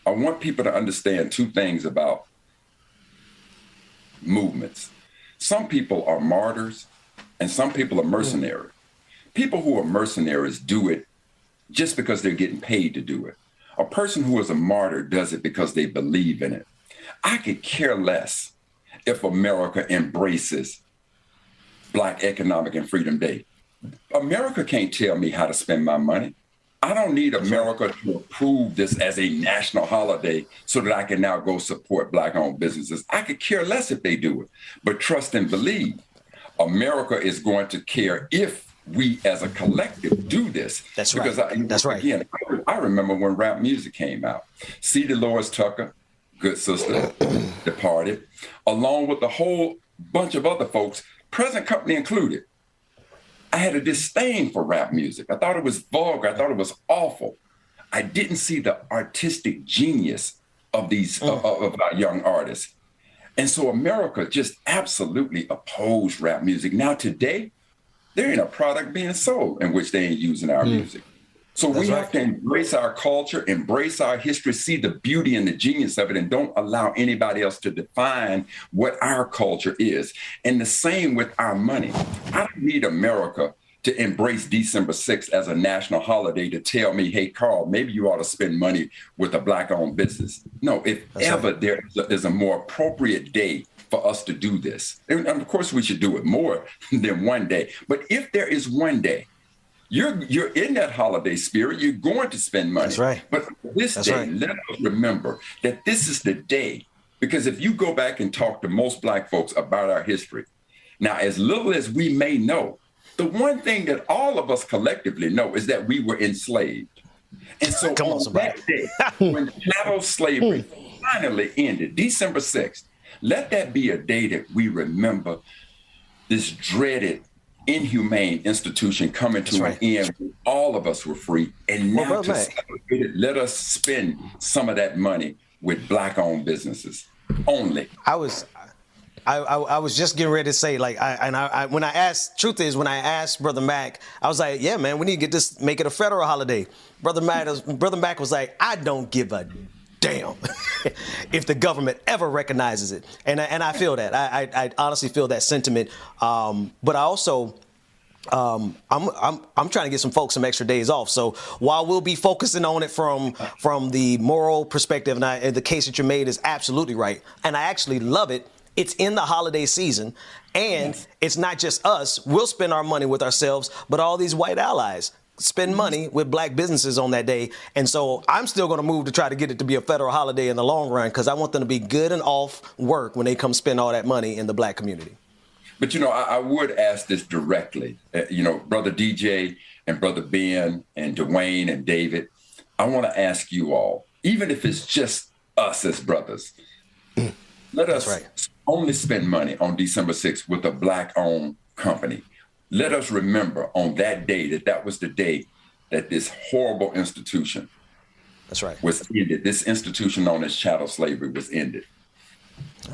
I want people to understand two things about movements. Some people are martyrs and some people are mercenaries. People who are mercenaries do it just because they're getting paid to do it. A person who is a martyr does it because they believe in it. I could care less if America embraces Black Economic and Freedom Day. America can't tell me how to spend my money. I don't need America to approve this as a national holiday so that I can now go support Black-owned businesses. I could care less if they do it, but trust and believe. America is going to care if we as a collective do this. That's because right. That's right. Again, I remember when rap music came out. C. Dolores Tucker, good sister, departed, along with a whole bunch of other folks, present company included. I had a disdain for rap music. I thought it was vulgar. I thought it was awful. I didn't see the artistic genius of these of our young artists. And so America just absolutely opposed rap music. Now today, there ain't a product being sold in which they ain't using our music. So we have to embrace our culture, embrace our history, see the beauty and the genius of it, and don't allow anybody else to define what our culture is. And the same with our money. I don't need America to embrace December 6th as a national holiday to tell me, hey, Carl, maybe you ought to spend money with a Black-owned business. No, if ever there is a more appropriate day for us to do this, and of course we should do it more than one day, but if there is one day, you're in that holiday spirit, you're going to spend money. That's right. But this day, let us remember that this is the day, because if you go back and talk to most Black folks about our history, now, as little as we may know, the one thing that all of us collectively know is that we were enslaved. And so on that day, when chattel slavery finally ended, December 6th, let that be a day that we remember this dreaded, inhumane institution coming to an end when all of us were free. And now to celebrate it, let us spend some of that money with Black-owned businesses only. I was just getting ready to say, like, when I asked Brother Mack, I was like, yeah, man, we need to get this, make it a federal holiday. Brother Mack was like, I don't give a damn if the government ever recognizes it. And I feel that. I honestly feel that sentiment. But I also, I'm trying to get some folks some extra days off. So while we'll be focusing on it from the moral perspective, and the case that you made is absolutely right, and I actually love it. It's in the holiday season, and it's not just us. We'll spend our money with ourselves, but all these white allies spend money with Black businesses on that day. And so I'm still going to move to try to get it to be a federal holiday in the long run, because I want them to be good and off work when they come spend all that money in the Black community. But, I would ask this directly. Brother DJ and Brother Ben and Dwayne and David, I want to ask you all, even if it's just us as brothers, let us only spend money on December 6th with a Black-owned company. Let us remember on that day that was the day that this horrible institution was ended. This institution known as chattel slavery was ended.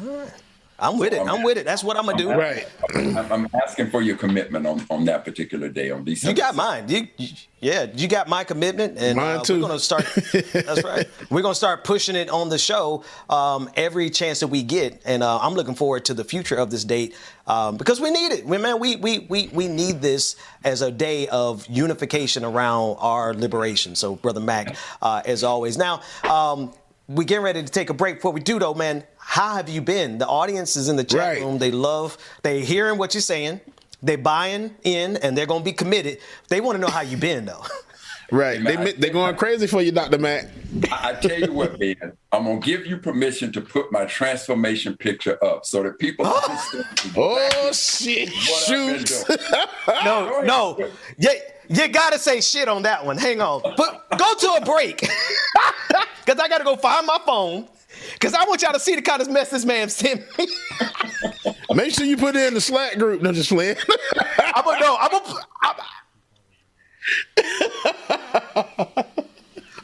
All right. I'm with it. I'm with it. That's what I'm going to do. Right. I'm asking for your commitment on that particular day on December. You got mine. You got my commitment. And mine too. We're going to start. That's right. We're going to start pushing it on the show every chance that we get. And I'm looking forward to the future of this date because we need it. We need this as a day of unification around our liberation. So, Brother Mack, as always. Now, we're getting ready to take a break. Before we do, though, man, how have you been? The audience is in the chat room. They hearing what you're saying. They're buying in, and they're going to be committed. They want to know how you been, though. Right. They're going crazy for you, Dr. Mack. I tell you what, Ben, I'm going to give you permission to put my transformation picture up so that people understand. Oh, shit. Shoot. No. You got to say shit on that one. Hang on. Go to a break. Because I got to go find my phone. Because I want y'all to see the kind of mess this man sent me. Make sure you put it in the Slack group. No, just playing.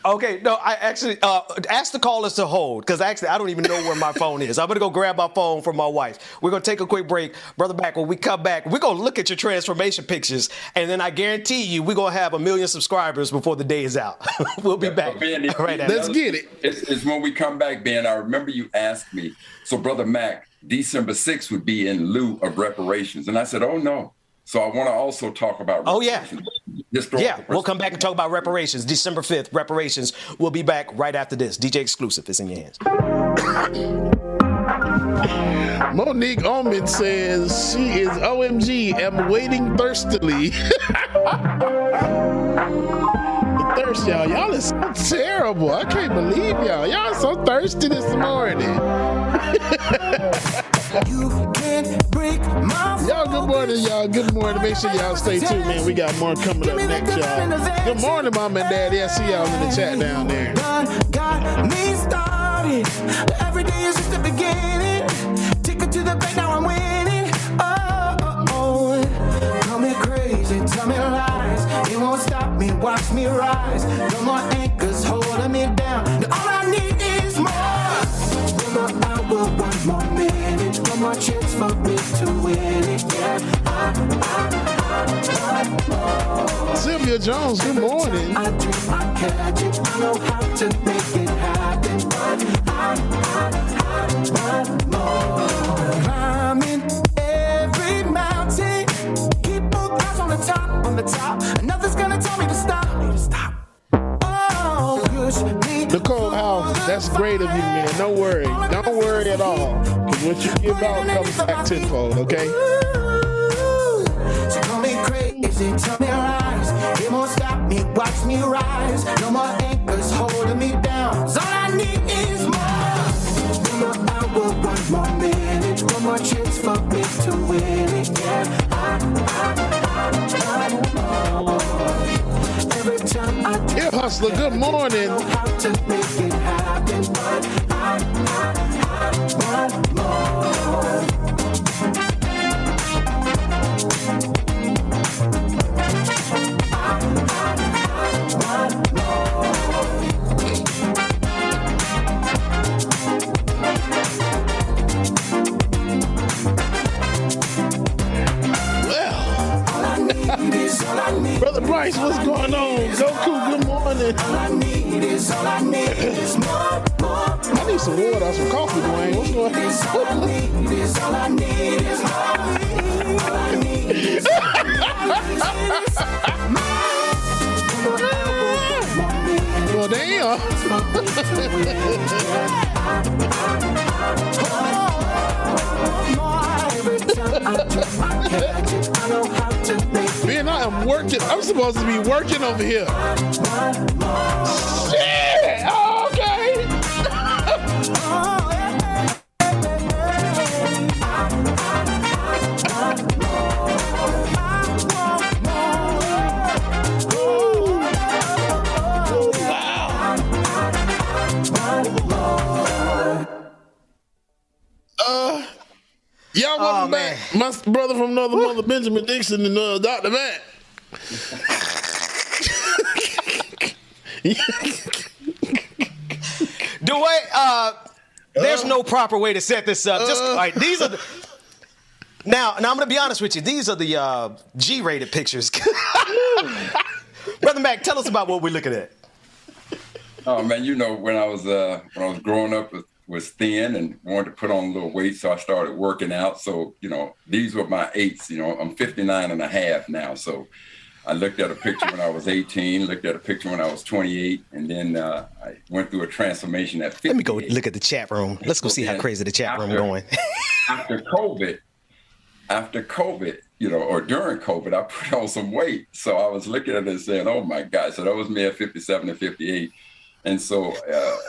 Okay, no, I actually asked the callers to hold, because actually I don't even know where my phone is. I'm going to go grab my phone from my wife. We're going to take a quick break. Brother Mack, when we come back, we're going to look at your transformation pictures, and then I guarantee you we're going to have 1 million subscribers before the day is out. We'll be back. Ben, let's get it. It's when we come back, Ben. I remember you asked me, so Brother Mack, December 6th would be in lieu of reparations. And I said, oh, no. So I want to also talk about reparations. We'll come back and talk about reparations. December 5th, reparations. We'll be back right after this. DJ Exclusive is in your hands. Monique Omen says she is OMG, am waiting thirstily. The thirst, y'all. Y'all is so terrible. I can't believe y'all. Y'all so thirsty this morning. Y'all, good morning, y'all. Good morning. Make sure y'all stay tuned, man. We got more coming up next, y'all. Good morning, Mom and Daddy. I see y'all in the chat down there. Got me started. Every day is just the beginning. Take it to the bank, now I'm winning. Call me crazy, tell me lies. It won't stop me, watch me rise. No more anchors holding me down. All I need is more. One more hour, one more minute. One more chance for me to win it. Sylvia Jones, good morning. I dream, I catch it. I know how to make it happen. One more. Climbing every mountain. Keep both eyes on the top. And nothing's gonna tell me to stop. Oh, push me. Nicole House, that's great of you, man. Don't worry. Don't worry at all. Because what you give out comes back tenfold, okay? So call me crazy, tell me lies. It won't stop me, watch me rise. No more anchors holding me down. So all I need is more. One more hour, one more minute. One more chance for me to win it. Every time I do, Here, Hustler, good morning. how to make it happen. One more. Brother Bryce, what's going on? Goku, good morning. I need some water or some coffee, Dwayne. What's going on? Well, man, I am working. I'm supposed to be working over here. Shit! Oh, okay. Y'all welcome back. My brother from another mother, Benjamin Dixon, and Dr. Mack. There's no proper way to set this up. Just like these are the, now I'm gonna be honest with you. These are the G-rated pictures. Brother Mack, tell us about what we're looking at. Oh man, you know, when I was growing up, was thin and wanted to put on a little weight, so I started working out. So, you know, these were my 8s. You know, I'm 59 and a half now. So I looked at a picture when I was 18, looked at a picture when I was 28, and then I went through a transformation at 50. Let me go look at the chat room. Let's go see how crazy the chat room going. After COVID, you know, or during COVID, I put on some weight. So I was looking at it and saying, oh my God. So that was me at 57 and 58. And so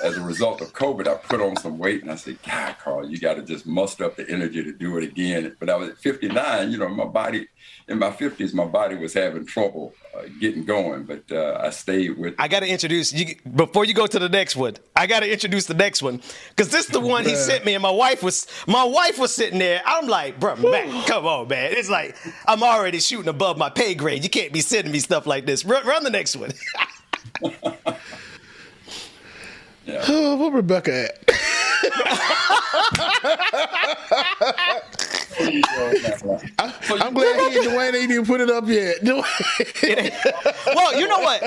as a result of COVID, I put on some weight, and I said, God, Carl, you got to just muster up the energy to do it again. But I was at 59, you know, my body, in my 50s, my body was having trouble getting going, but I stayed with it. I got to introduce you, before you go to the next one, I got to introduce the next one, because this is the one he sent me, and my wife was sitting there. I'm like, bro, man, come on, man. It's like, I'm already shooting above my pay grade. You can't be sending me stuff like this. Run the next one. Yeah. Oh, where Rebecca at? I'm glad he and Dwayne ain't even put it up yet. Well, you know what?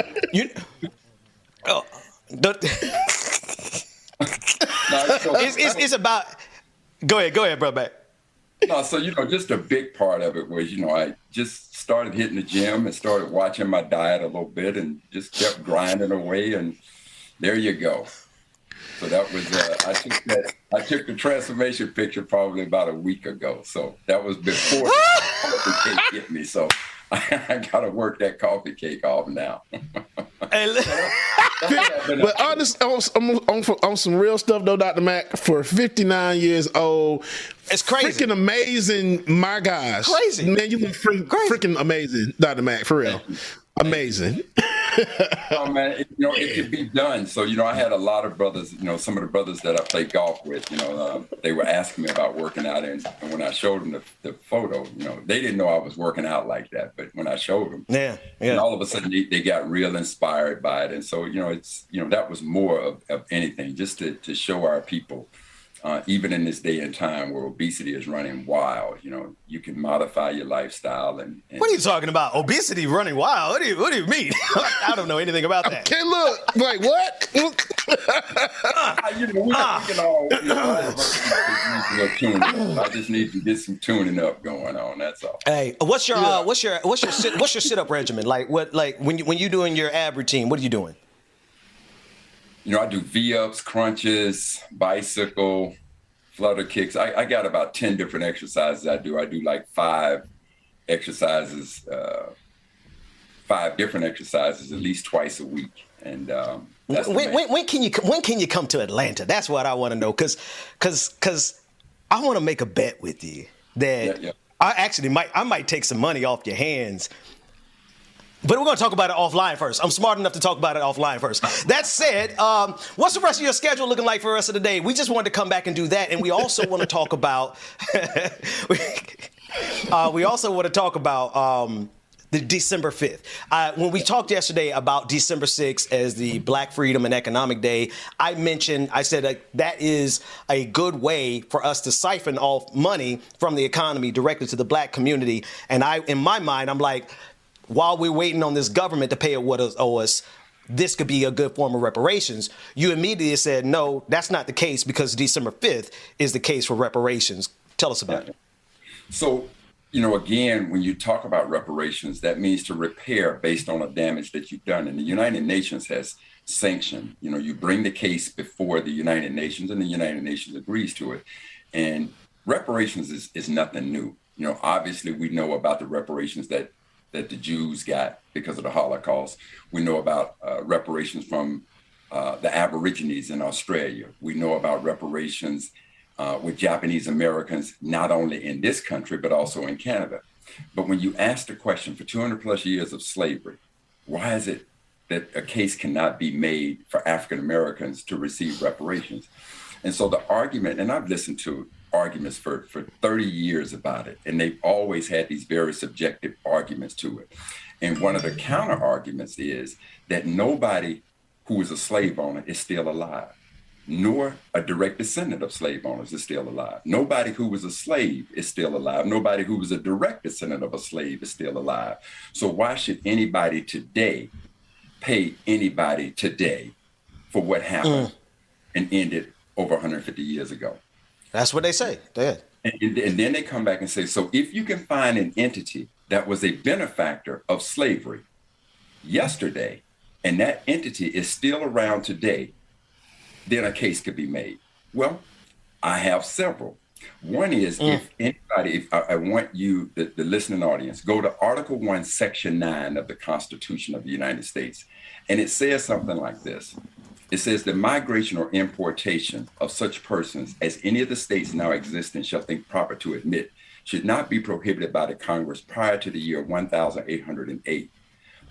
It's about. Go ahead, brother. No, so, just a big part of it was, I just started hitting the gym and started watching my diet a little bit and just kept grinding away. And there you go. So that was, I took the transformation picture probably about a week ago. So that was before the coffee cake hit me. So I got to work that coffee cake off now. But honest, on some real stuff though, Dr. Mack, for 59 years old, it's crazy. Freaking amazing, my gosh. Crazy. Man, you look freaking amazing, Dr. Mack, for real. Amazing. Oh man, it could be done. So, I had a lot of brothers, some of the brothers that I played golf with, they were asking me about working out. And when I showed them the photo, they didn't know I was working out like that. But when I showed them, and all of a sudden they got real inspired by it. And so, it's, that was more of anything, just to show our people, even in this day and time where obesity is running wild, you can modify your lifestyle. And what are you talking about? Obesity running wild? What do you mean? I don't know anything about that. Okay, look, like what? We can all. I just need to get some tuning up going on. That's all. Hey, what's your sit-up regimen? Like when you doing your ab routine? What are you doing? I do V-ups, crunches, bicycle, flutter kicks. I got about 10 different exercises I do. I do like 5 exercises, 5 different exercises at least twice a week. And when can you come to Atlanta? That's what I want to know. Cause I want to make a bet with you that I might take some money off your hands. But we're going to talk about it offline first. I'm smart enough to talk about it offline first. That said, what's the rest of your schedule looking like for the rest of the day? We just wanted to come back and do that. And we also want to talk about the December 5th. When we talked yesterday about December 6th as the Black Freedom and Economic Day, I said that is a good way for us to siphon off money from the economy directly to the black community. And in my mind, I'm like, while we're waiting on this government to pay what owe us, this could be a good form of reparations. You immediately said, no, that's not the case because December 5th is the case for reparations. Tell us about it. So, again, when you talk about reparations, that means to repair based on the damage that you've done. And the United Nations has sanctioned, you bring the case before the United Nations and the United Nations agrees to it. And reparations is nothing new. Obviously we know about the reparations that the Jews got because of the Holocaust. We know about reparations from the Aborigines in Australia. We know about reparations with Japanese Americans, not only in this country, but also in Canada. But when you ask the question, for 200 plus years of slavery, why is it that a case cannot be made for African Americans to receive reparations? And so the argument, and I've listened to arguments for 30 years about it, and they've always had these very subjective arguments to it. And one of the counter arguments is that nobody who was a slave owner is still alive, nor a direct descendant of slave owners is still alive. Nobody who was a slave is still alive. Nobody who was a direct descendant of a slave is still alive. So why should anybody today pay anybody today for what happened and ended over 150 years ago? That's what they say. And then they come back and say, so if you can find an entity that was a benefactor of slavery yesterday, and that entity is still around today, then a case could be made. Well, I have several. One is if I want you, the listening audience, go to Article 1, Section 9 of the Constitution of the United States. And it says something like this. It says the migration or importation of such persons as any of the states now existing shall think proper to admit should not be prohibited by the Congress prior to the year 1808.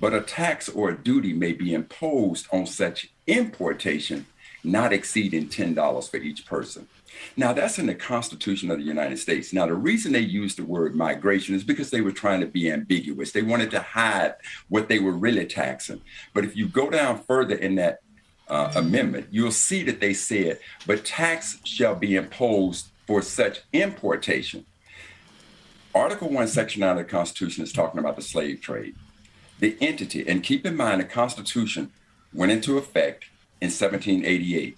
But a tax or a duty may be imposed on such importation not exceeding $10 for each person. Now, that's in the Constitution of the United States. Now, the reason they used the word migration is because they were trying to be ambiguous. They wanted to hide what they were really taxing. But if you go down further in that amendment, you'll see that they said, but tax shall be imposed for such importation. Article 1, Section 9 of the Constitution is talking about the slave trade. The entity, and keep in mind the Constitution went into effect in 1788.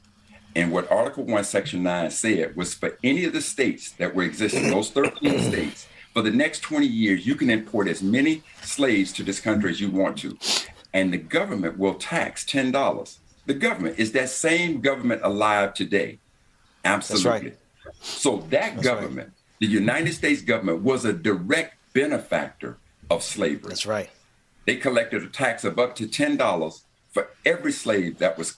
And what Article 1, Section 9 said was for any of the states that were existing, those 13 states, for the next 20 years, you can import as many slaves to this country as you want to. And the government will tax $10. The government, is that same government alive today? Absolutely. That's right. So that government, the United States government, was a direct benefactor of slavery. That's right. They collected a tax of up to $10 for every slave that was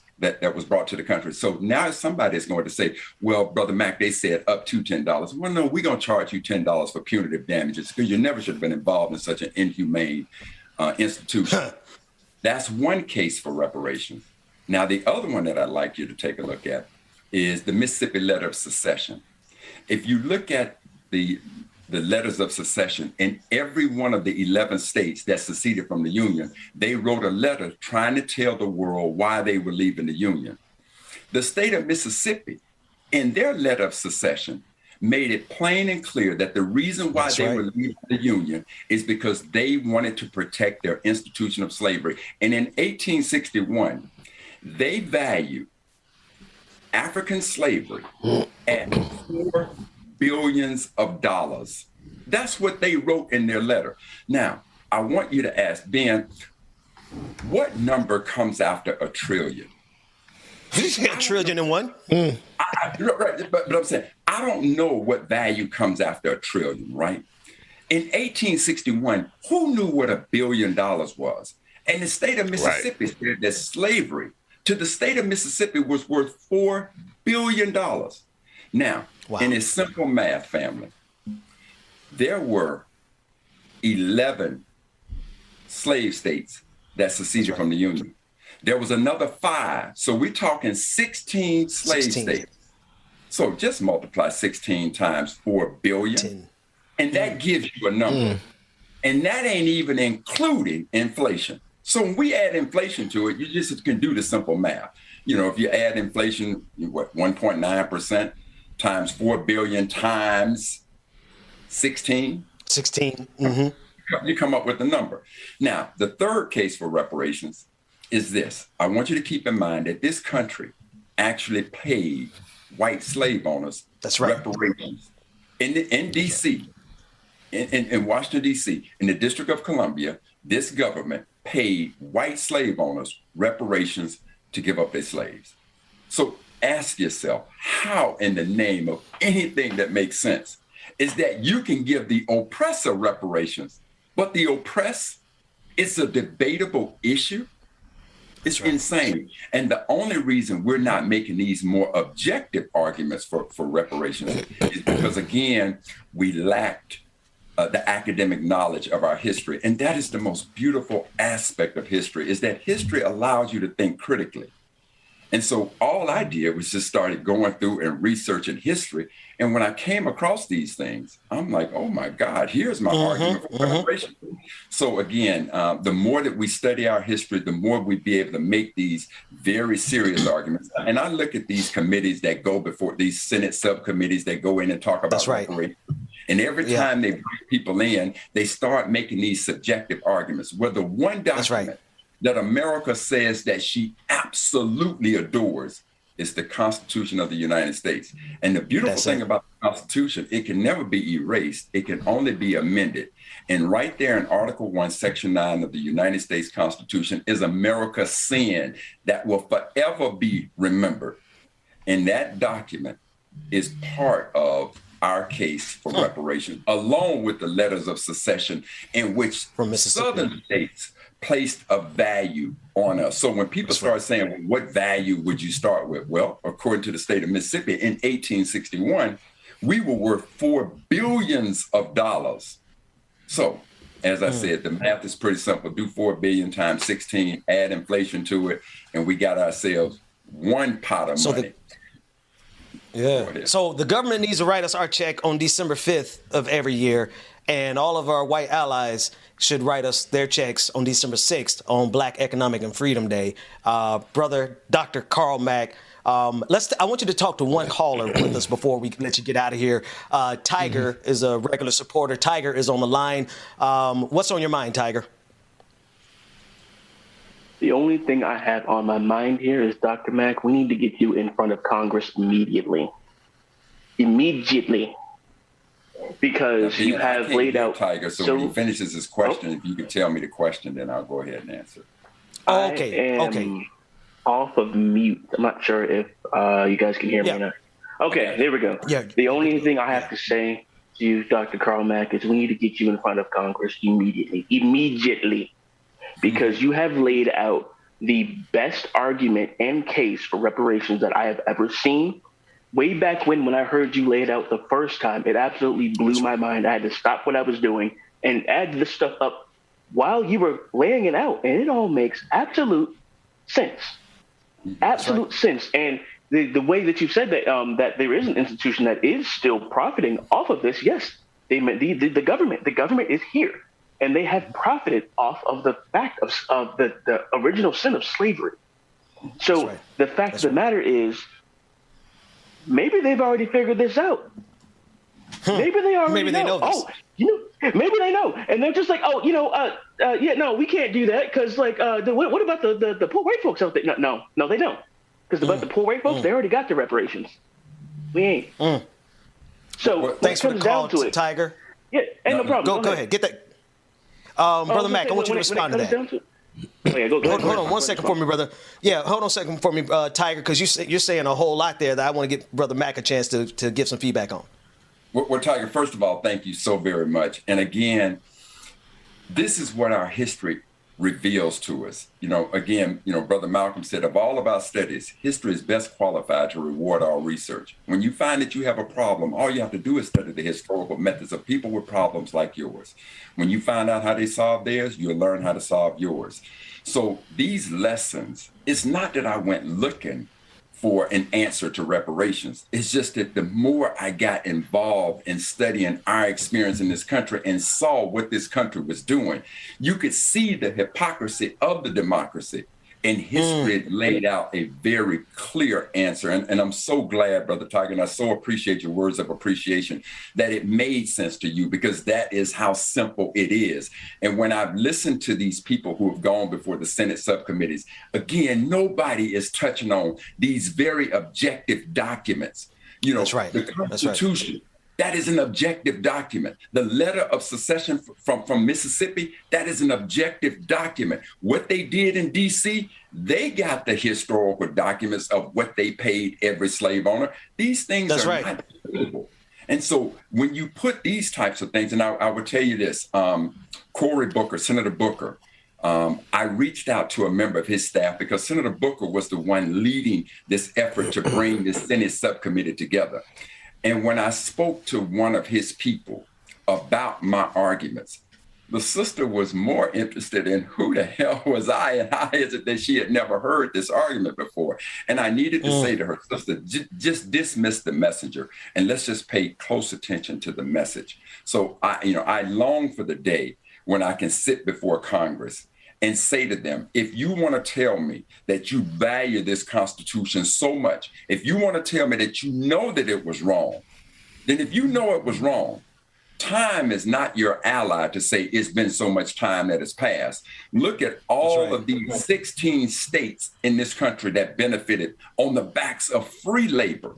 brought to the country. So now somebody is going to say, well, Brother Mack, they said up to $10. Well, no, we're going to charge you $10 for punitive damages because you never should have been involved in such an inhumane institution. That's one case for reparations. Now, the other one that I'd like you to take a look at is the Mississippi Letter of Secession. If you look at the letters of secession in every one of the 11 states that seceded from the Union, they wrote a letter trying to tell the world why they were leaving the Union. The state of Mississippi, in their letter of secession, made it plain and clear that the reason why they were leaving the Union is because they wanted to protect their institution of slavery. And in 1861, they valued African slavery at $4 billion. That's what they wrote in their letter. Now, I want you to ask, Ben, what number comes after a trillion? Did you say $1 trillion and one? Right, but I'm saying, I don't know what value comes after $1 trillion, right? In 1861, who knew what $1 billion was? And the state of Mississippi said that slavery to the state of Mississippi was worth $4 billion. Now, in a simple math, family, there were 11 slave states that seceded from the Union. There was another 5. So we're talking 16 slave states. So just multiply 16 times 4 billion. And that gives you a number. And that ain't even including inflation. So when we add inflation to it, you just can do the simple math. You know, if you add inflation, 1.9% times 4 billion times 16. You come up with the number. Now, the third case for reparations is this. I want you to keep in mind that this country actually paid white slave owners reparations. In D.C., in Washington, D.C., in the District of Columbia, this government paid white slave owners reparations to give up their slaves. So ask yourself, how in the name of anything that makes sense is that you can give the oppressor reparations, but the oppressed, it's a debatable issue? It's insane. And the only reason we're not making these more objective arguments for reparations is because, again, we lacked the academic knowledge of our history. And that is the most beautiful aspect of history, is that history allows you to think critically. And so all I did was just started going through and researching history. And when I came across these things, I'm like, oh my God, here's my argument for reparation. So again, the more that we study our history, the more we be able to make these very serious arguments. And I look at these committees that go before these Senate subcommittees that go in and talk about reparation. And every time they bring people in, they start making these subjective arguments. Well, the one document that America says that she absolutely adores is the Constitution of the United States. And the beautiful thing about the Constitution, it can never be erased. It can only be amended. And right there in Article 1, Section 9 of the United States Constitution is America's sin that will forever be remembered. And that document is part of our case for reparation, along with the letters of secession in which Southern states placed a value on us. So when people start saying, well, what value would you start with? Well, according to the state of Mississippi, in 1861, we were worth $4 billion. So as I said, the math is pretty simple. Do 4 billion times 16, add inflation to it, and we got ourselves one pot of money. So the government needs to write us our check on December 5th of every year, and all of our white allies should write us their checks on December 6th on Black Economic and Freedom Day. Brother Dr. Carl Mack, I want you to talk to one caller with us before we let you get out of here. Tiger is a regular supporter. Tiger is on the line. What's on your mind, Tiger? The only thing I have on my mind here is, Dr. Mack, we need to get you in front of Congress immediately. Immediately. Because you have laid out... Tiger, so when he finishes his question, if you could tell me the question, then I'll go ahead and answer. Okay. Off of mute. I'm not sure if you guys can hear me or not. Okay, there we go. Yeah. The only thing I have to say to you, Dr. Carl Mack, is we need to get you in front of Congress immediately, because you have laid out the best argument and case for reparations that I have ever seen. Way back when I heard you lay it out the first time, it absolutely blew my mind. I had to stop what I was doing and add this stuff up while you were laying it out, and it all makes absolute sense. Absolute sense. And the way that you said that that there is an institution that is still profiting off of this, yes, the government is here, and they have profited off of the fact of the original sin of slavery. So the fact of the matter is, maybe they've already figured this out. Maybe they already know. Oh, maybe they know, and they're just like, no, we can't do that because, what about the poor white folks out there? No, they don't, because about the poor white folks, they already got the reparations. We ain't. So thanks for the call, Tiger. Yeah, no problem. Go ahead. Get that, Brother Mack. I want you to respond to that. Hold on one second for me, brother. Yeah, hold on a second for me, Tiger, because you're saying a whole lot there that I want to get Brother Mack a chance to give some feedback on. Well, Tiger, first of all, thank you so very much. And again, this is what our history reveals to us. Brother Malcolm said, of all of our studies, history is best qualified to reward our research. When you find that you have a problem, all you have to do is study the historical methods of people with problems like yours. When you find out how they solve theirs, you'll learn how to solve yours. So these lessons, it's not that I went looking for an answer to reparations. It's just that the more I got involved in studying our experience in this country and saw what this country was doing, you could see the hypocrisy of the democracy. And history laid out a very clear answer. And I'm so glad, Brother Tiger, and I so appreciate your words of appreciation, that it made sense to you, because that is how simple it is. And when I've listened to these people who have gone before the Senate subcommittees, again, nobody is touching on these very objective documents. That's right. The Constitution. That is an objective document. The letter of secession from Mississippi, that is an objective document. What they did in D.C., they got the historical documents of what they paid every slave owner. These things are not debatable. And so when you put these types of things, and I would tell you this, Cory Booker, Senator Booker, I reached out to a member of his staff because Senator Booker was the one leading this effort to bring the Senate subcommittee together. And when I spoke to one of his people about my arguments, the sister was more interested in who the hell was I and how is it that she had never heard this argument before. And I needed to say to her, sister, just dismiss the messenger and let's just pay close attention to the message. So I long for the day when I can sit before Congress and say to them, if you want to tell me that you value this Constitution so much, if you want to tell me that you know that it was wrong, then if you know it was wrong, time is not your ally to say it's been so much time that has passed. Look at all of these 16 states in this country that benefited on the backs of free labor.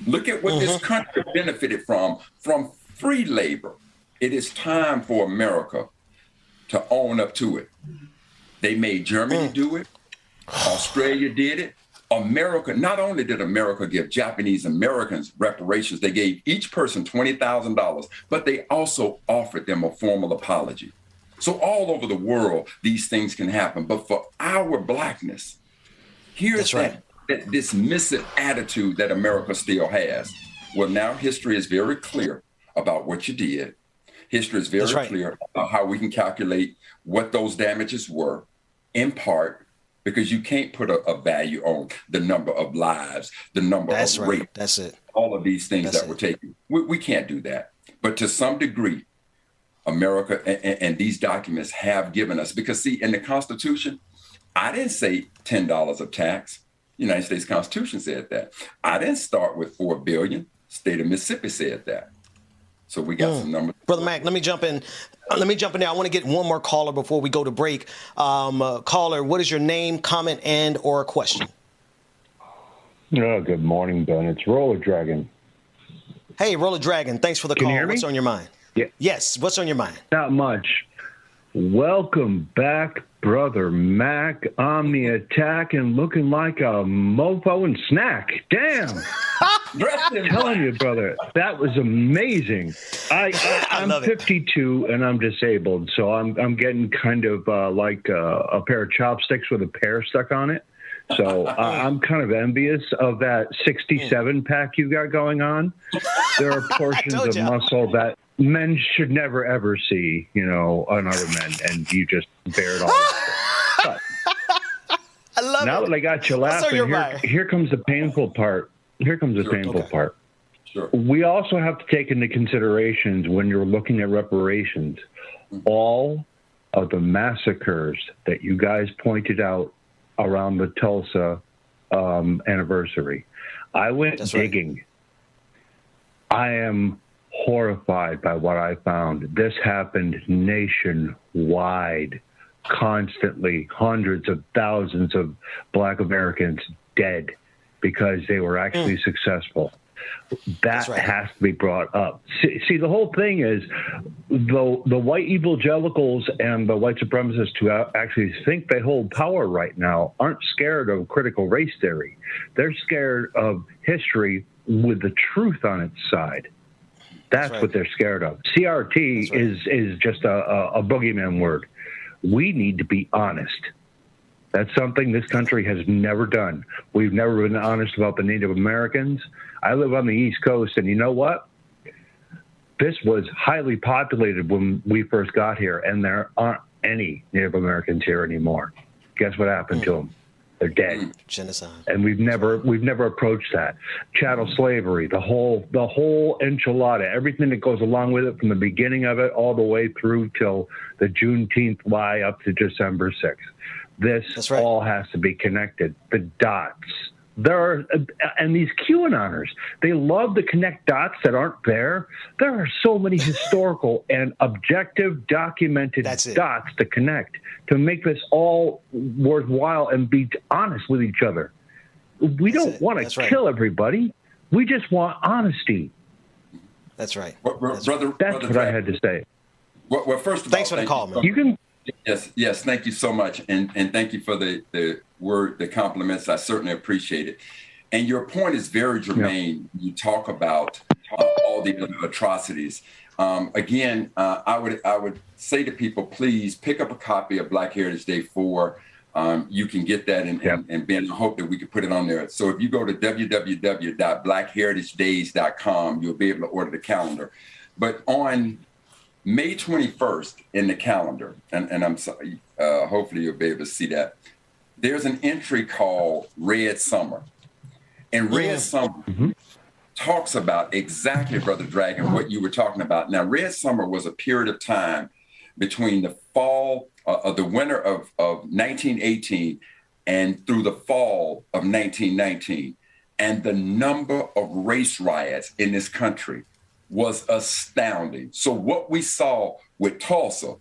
Look at what this country benefited from free labor. It is time for America to own up to it. They made Germany do it. Australia did it. America, not only did America give Japanese Americans reparations, they gave each person $20,000, but they also offered them a formal apology. So all over the world, these things can happen. But for our Blackness, here's that dismissive attitude that America still has. Well, now history is very clear about what you did. History is very clear about how we can calculate what those damages were, in part because you can't put a value on the number of lives, the number of rape. That's it. All of these things that were taken. We can't do that. But to some degree, America and these documents have given us, because see, in the Constitution, I didn't say $10 of tax. The United States Constitution said that. I didn't start with $4 billion. State of Mississippi said that. So we got some numbers. Brother Mack, let me jump in. There. I want to get one more caller before we go to break. Caller, what is your name, comment, and or question? Oh, good morning, Ben. It's Roller Dragon. Hey, Roller Dragon. Thanks for the Can call. you hear me? What's on your mind? Yeah. Yes. What's on your mind? Not much. Welcome back, Brother Mack, on the attack and looking like a mofo and snack. Damn. I'm telling you, brother, that was amazing. I'm 52 and I'm disabled, so I'm getting kind of like a pair of chopsticks with a pear stuck on it. So I'm kind of envious of that 67 pack you got going on. There are portions of muscle that men should never ever see, on other men, and you just bear it all. But I love now it. that I got you laughing, here comes the painful part. Here comes the painful part. Sure. We also have to take into considerations when you're looking at reparations, all of the massacres that you guys pointed out around the Tulsa anniversary. I went digging. I am horrified by what I found. This happened nationwide, constantly. Hundreds of thousands of Black Americans dead because they were actually successful. That has to be brought up. See, the whole thing is the white evangelicals and the white supremacists who actually think they hold power right now aren't scared of critical race theory. They're scared of history with the truth on its side. That's what they're scared of. CRT is just a boogeyman word. We need to be honest. That's something this country has never done. We've never been honest about the Native Americans. I live on the East Coast, and you know what? This was highly populated when we first got here, and there aren't any Native Americans here anymore. Guess what happened to them? They're dead. Genocide. And we've never approached that. Chattel slavery, the whole enchilada, everything that goes along with it from the beginning of it all the way through till the Juneteenth lie up to December 6th. This all has to be connected. The dots. And these QAnoners, they love to connect dots that aren't there. There are so many historical and objective documented dots to connect to make this all worthwhile and be honest with each other. We don't want to kill everybody. We just want honesty. That's right. That's what I had to say. Well, first of all, thanks for the call, man. You can. Yes. Thank you so much, and thank you for the compliments. I certainly appreciate it. And your point is very germane. You talk about all the atrocities. Again, I would say to people, please pick up a copy of Black Heritage Day 4. You can get that, and Ben, I hope that we can put it on there. So if you go to www.blackheritagedays.com, you'll be able to order the calendar. But on May 21st in the calendar, and I'm sorry, hopefully you'll be able to see that, there's an entry called Red Summer. And Red Summer talks about exactly, Brother Dragon, what you were talking about. Now, Red Summer was a period of time between the fall of the winter of 1918 and through the fall of 1919. And the number of race riots in this country was astounding. So what we saw with Tulsa,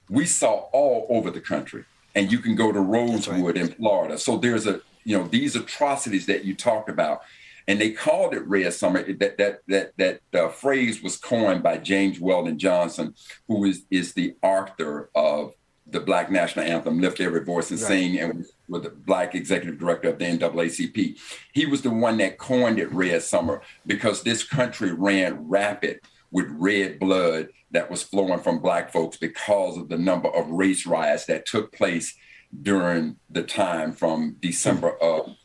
we saw all over the country. And you can go to Rosewood in Florida. So there's these atrocities that you talked about, and they called it Red Summer. That phrase was coined by James Weldon Johnson, who is the author of the Black National Anthem, Lift Every Voice and Sing, and was the Black executive director of the NAACP. He was the one that coined it Red Summer because this country ran rapid with red blood that was flowing from Black folks because of the number of race riots that took place during the time from December or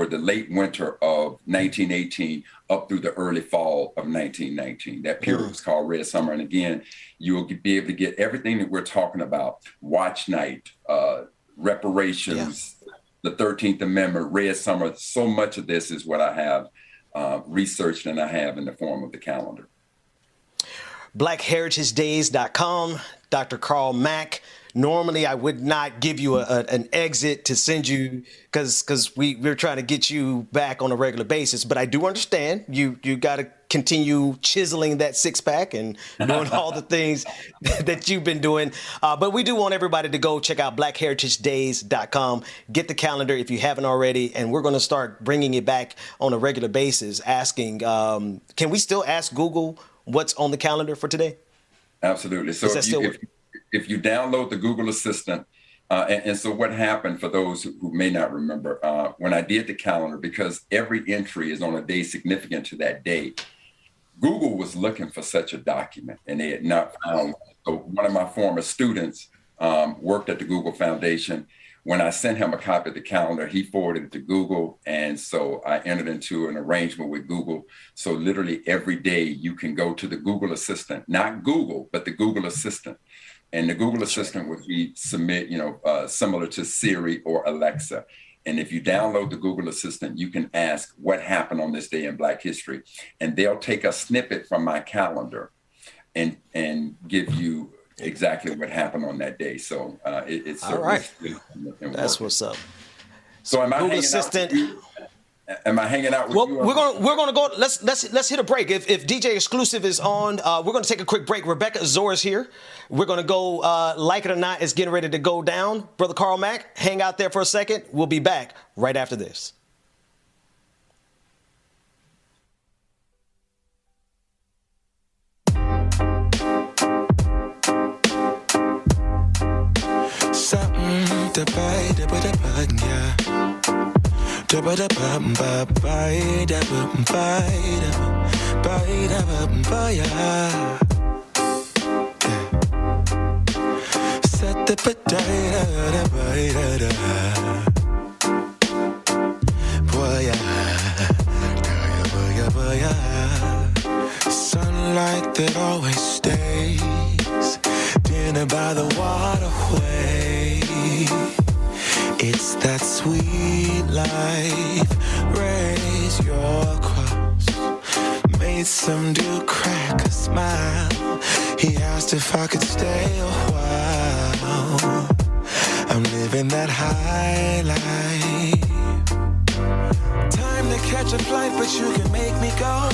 the late winter of 1918 up through the early fall of 1919. That period was called Red Summer. And again, you'll be able to get everything that we're talking about: Watch Night, reparations, the 13th Amendment, Red Summer. So much of this is what I have researched and I have in the form of the calendar. BlackHeritageDays.com. Dr. Carl Mack. Normally, I would not give you an exit to send you because we're trying to get you back on a regular basis. But I do understand you got to continue chiseling that six-pack and doing all the things that you've been doing. But we do want everybody to go check out blackheritagedays.com. Get the calendar if you haven't already. And we're going to start bringing it back on a regular basis, asking, can we still ask Google what's on the calendar for today? Absolutely. So if you download the Google Assistant, and so what happened for those who may not remember, when I did the calendar, because every entry is on a day significant to that date, Google was looking for such a document and they had not found. So one of my former students worked at the Google Foundation. When I sent him a copy of the calendar, he forwarded it to Google. And so I entered into an arrangement with Google. So literally every day you can go to the Google Assistant, not Google, but the Google Assistant. And the Google Assistant would be similar to Siri or Alexa. And if you download the Google Assistant, you can ask what happened on this day in Black history. And they'll take a snippet from my calendar and give you exactly what happened on that day. So it's all right. That's what's up. So am I Google Assistant? Am I hanging out with you? Well, we're gonna go. Let's hit a break. If DJ Exclusive is on, we're gonna take a quick break. Rebecca Azor's here. We're gonna go. Like it or not, it's getting ready to go down. Brother Carl Mack, hang out there for a second. We'll be back right after this. Something to buy, yeah. Set the sunlight that always stays, dinner by the waterway. It's that sweet life. Raise your cross. Made some dude crack a smile. He asked if I could stay a while. I'm living that high life. Time to catch a flight, but you can make me go.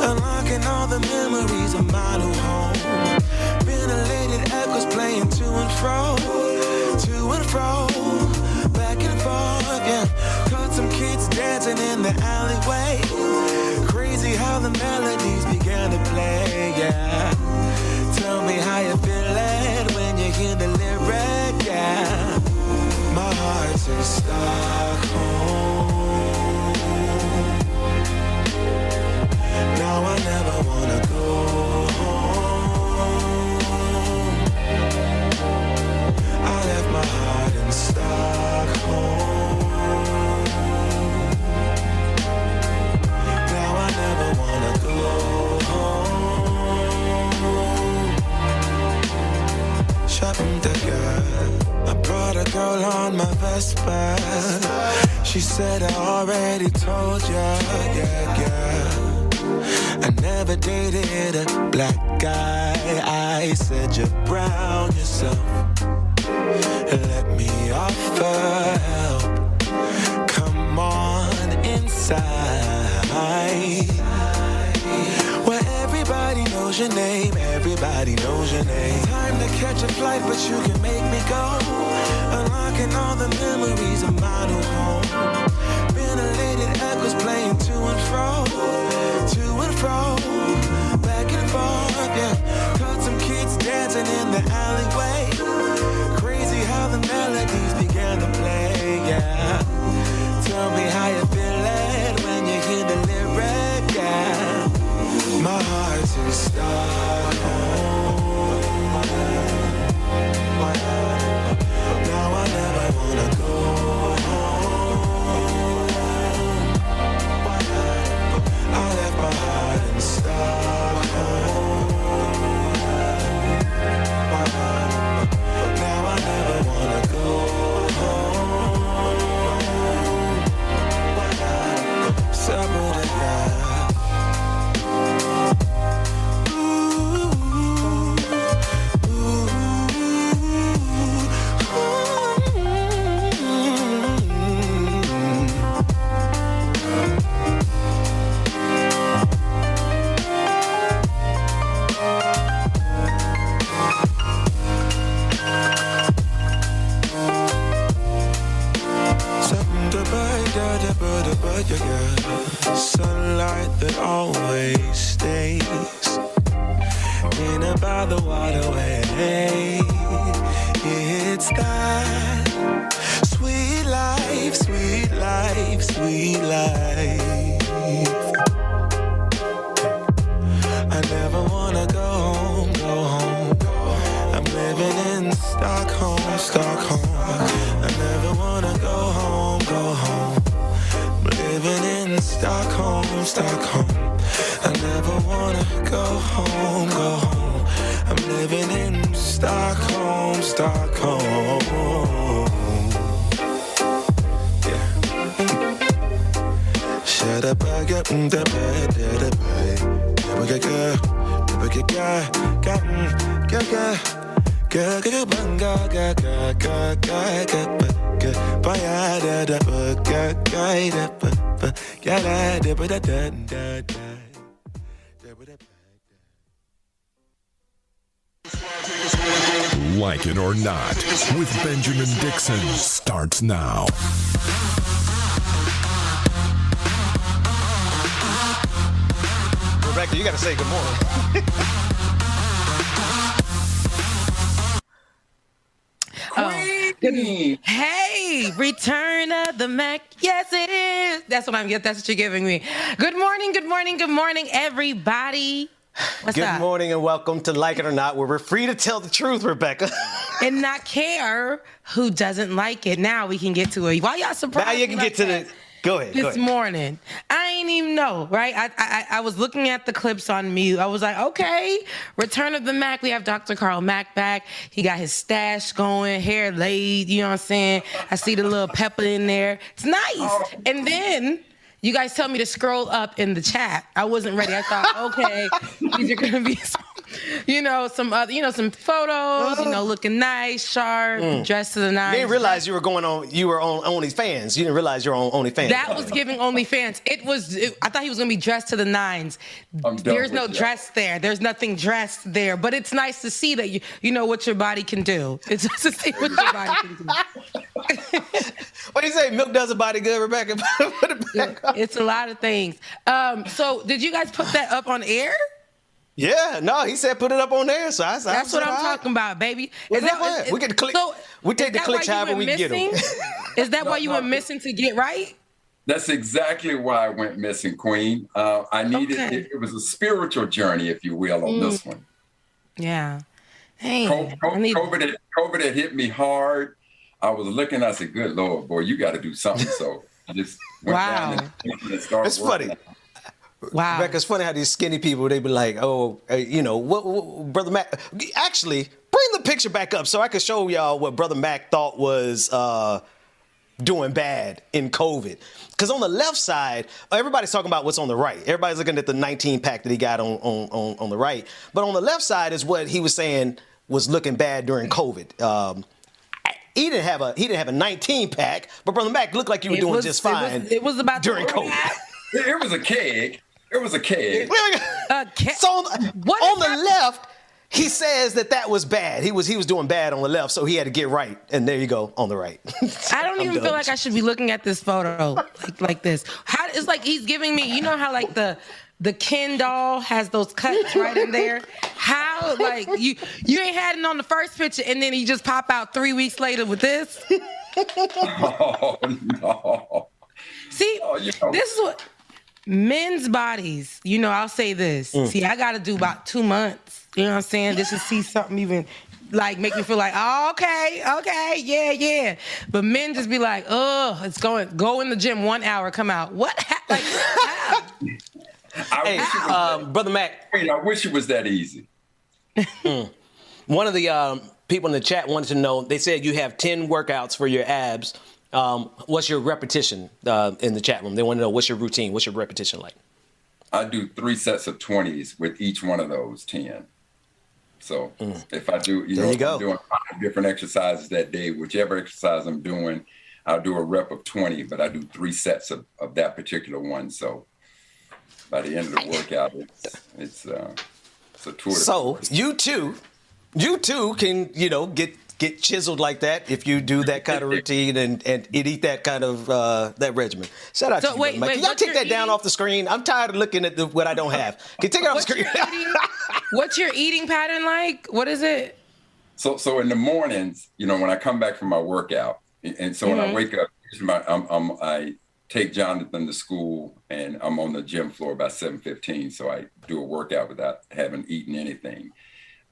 Unlocking all the memories of my new home. Ventilated echoes playing to and fro. To and fro, back and forth, yeah. Caught some kids dancing in the alleyway. Crazy how the melodies began to play, yeah. Tell me how you feeling when you hear the lyric, yeah. My heart's in Stockholm. Now I never wanna go home. I left my heart in Stockholm. Now I never wanna go home. Shopping the girl, I brought a girl on my Vespa. She said I already told ya, yeah. I never dated a black guy. I said you're brown yourself. Let me offer help. Come on inside. Where everybody knows your name. Everybody knows your name. Time to catch a flight, but you can make me go. Unlocking all the memories of my new home. Ventilated echoes playing to and fro. To and fro, back and forth, yeah. Caught some kids dancing in the alleyway. Crazy how the melodies began to play, yeah. Tell me how you feeling when you hear the lyric, yeah. My heart's in Stockholm. Now I never wanna go home. I left my heart in Stockholm. Standing by the waterway. It's that sweet life, sweet life, sweet life. I never wanna go home, go home. I'm living in Stockholm, Stockholm. I never wanna go home, go home. I'm living in Stockholm, Stockholm. I never wanna go home, go home. I'm living in Stockholm, Stockholm. Yeah. Shut up, I got the bed, the bed. Like It or Not with Benjamin Dixon starts now. Rebecca, you got to say good morning. Hey, return of the Mack. Yes, it is. That's what you're giving me. Good morning, everybody. What's up? Good morning and welcome to Like It or Not, where we're free to tell the truth, Rebecca. And not care who doesn't like it. Now we can get to it. Why y'all surprised? Now you can get to the... Go ahead. This morning, I ain't even know, right? I was looking at the clips on mute. I was like, okay, return of the Mack. We have Dr. Carl Mack back. He got his stash going, hair laid, you know what I'm saying? I see the little pepper in there. It's nice. And then you guys tell me to scroll up in the chat. I wasn't ready. I thought, okay, these are going to be some photos, looking nice, sharp, dressed to the nines. You didn't realize you were on OnlyFans. You didn't realize you were on OnlyFans. That was giving OnlyFans. I thought he was going to be dressed to the nines. There's no dress there. There's nothing dressed there. But it's nice to see that you know what your body can do. It's just to see what your body can do. What do you say? Milk does a body good, Rebecca? Put it back up. It's a lot of things. So did you guys put that up on air? Yeah, no, he said put it up on there. So that's what I'm talking about, baby. We get the click. We take the clicks however we get them. Is that why you went missing to get right? That's exactly why I went missing, Queen. I needed it was a spiritual journey, if you will, on this one. Yeah. Hey, COVID had hit me hard. I was looking. I said, "Good Lord, boy, you got to do something." So I just went down and started. It's funny. Wow. Rebecca, it's funny how these skinny people, they be like, what Brother Mack, actually, bring the picture back up so I can show y'all what Brother Mack thought was doing bad in COVID. Because on the left side, everybody's talking about what's on the right. Everybody's looking at the 19-pack that he got on the right. But on the left side is what he was saying was looking bad during COVID. He didn't have a 19-pack, but Brother Mack looked like you were doing just fine. It was about during COVID. It was a keg. It was a keg. So on the left, he says that was bad. He was doing bad on the left, so he had to get right. And there you go, on the right. I don't even feel like I should be looking at this photo like this. It's like he's giving me, you know how like the Ken doll has those cuts right in there? How, like, you ain't had it on the first picture, and then he just pop out 3 weeks later with this? Oh, no. See, this is what... Men's bodies, I'll say this. See, I got to do about 2 months, you know what I'm saying, just to see something even, like, make me feel like, oh, okay, yeah. But men just be like, oh, it's go in the gym 1 hour, come out. What? Brother Mack. I wish it was that easy. One of the people in the chat wanted to know, they said you have 10 workouts for your abs. What's your repetition in the chat room? They want to know what's your routine, what's your repetition like? I do 3 sets of 20s with each one of those 10. So if I do, I'm doing 5 different exercises that day, whichever exercise I'm doing, I'll do a rep of 20, but I do 3 sets of that particular one. So by the end of the workout, it's a tour. So you too can, get get chiseled like that if you do that kind of routine and eat that kind of that regimen. Shout out to you, Mike. Can y'all take that down off the screen? I'm tired of looking at what I don't have. Can you take it off the screen? What's your eating pattern like? What is it? So in the mornings, when I come back from my workout, and so when I wake up, I take Jonathan to school, and I'm on the gym floor by 7:15. So I do a workout without having eaten anything.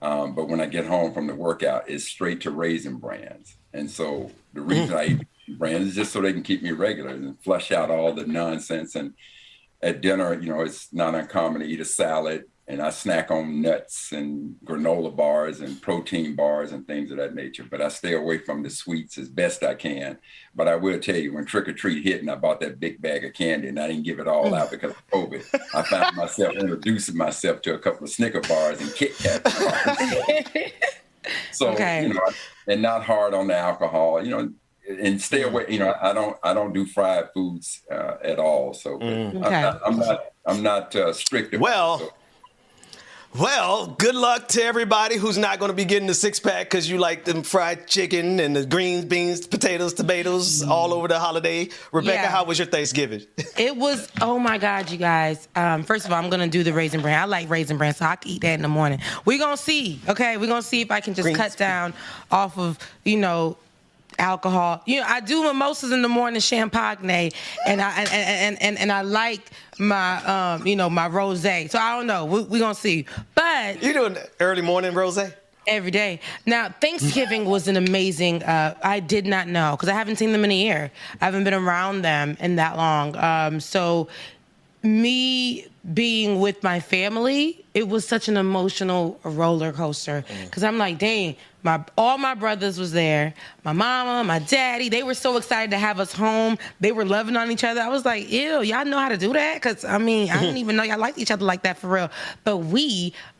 But when I get home from the workout, it's straight to Raisin Brands. And so the reason I eat brands is just so they can keep me regular and flush out all the nonsense. And at dinner, it's not uncommon to eat a salad, and I snack on nuts and granola bars and protein bars and things of that nature. But I stay away from the sweets as best I can. But I will tell you, when Trick or Treat hit and I bought that big bag of candy and I didn't give it all out because of COVID, I found myself introducing myself to a couple of Snicker bars and Kit Kat bars. So, and not hard on the alcohol, and stay away. I don't do fried foods at all. So I'm not strict about it. Well, good luck to everybody who's not going to be getting the six-pack because you like them fried chicken and the greens, beans, potatoes, tomatoes all over the holiday. Rebecca, how was your Thanksgiving? It was, oh my God, you guys. First of all, I'm going to do the Raisin Bran. I like Raisin Bran, so I can eat that in the morning. We're going to see, okay? We're going to see if I can just cut down off of, alcohol. I do mimosas in the morning, champagne, and I like my my rosé. So I don't know. We're gonna see. But you doing early morning rosé? Every day. Now, Thanksgiving was an amazing, I did not know, because I haven't seen them in a year. I haven't been around them in that long. So me being with my family, it was such an emotional roller coaster. Because I'm like, dang, all my brothers was there. My mama, my daddy, they were so excited to have us home. They were loving on each other. I was like, ew, y'all know how to do that? Because, I didn't even know y'all liked each other like that for real. But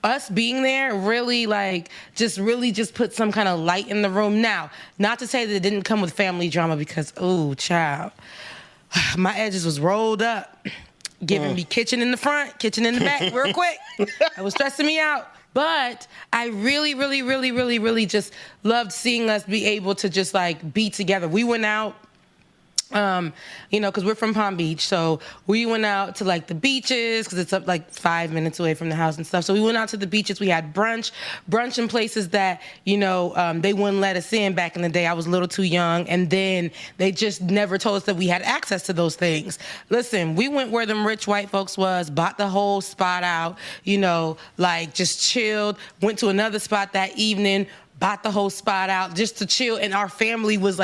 us being there, really just put some kind of light in the room. Now, not to say that it didn't come with family drama because, ooh, child, my edges was rolled up. Giving me kitchen in the front, kitchen in the back real quick. It was stressing me out. But I really, really, really, really, really just loved seeing us be able to just be together. We went out, because we're from Palm Beach. So we went out to the beaches because it's up 5 minutes away from the house and stuff. So we went out to the beaches. We had brunch in places that, they wouldn't let us in back in the day. I was a little too young. And then they just never told us that we had access to those things. Listen, we went where them rich white folks was, bought the whole spot out, just chilled, went to another spot that evening, bought the whole spot out just to chill, and our family was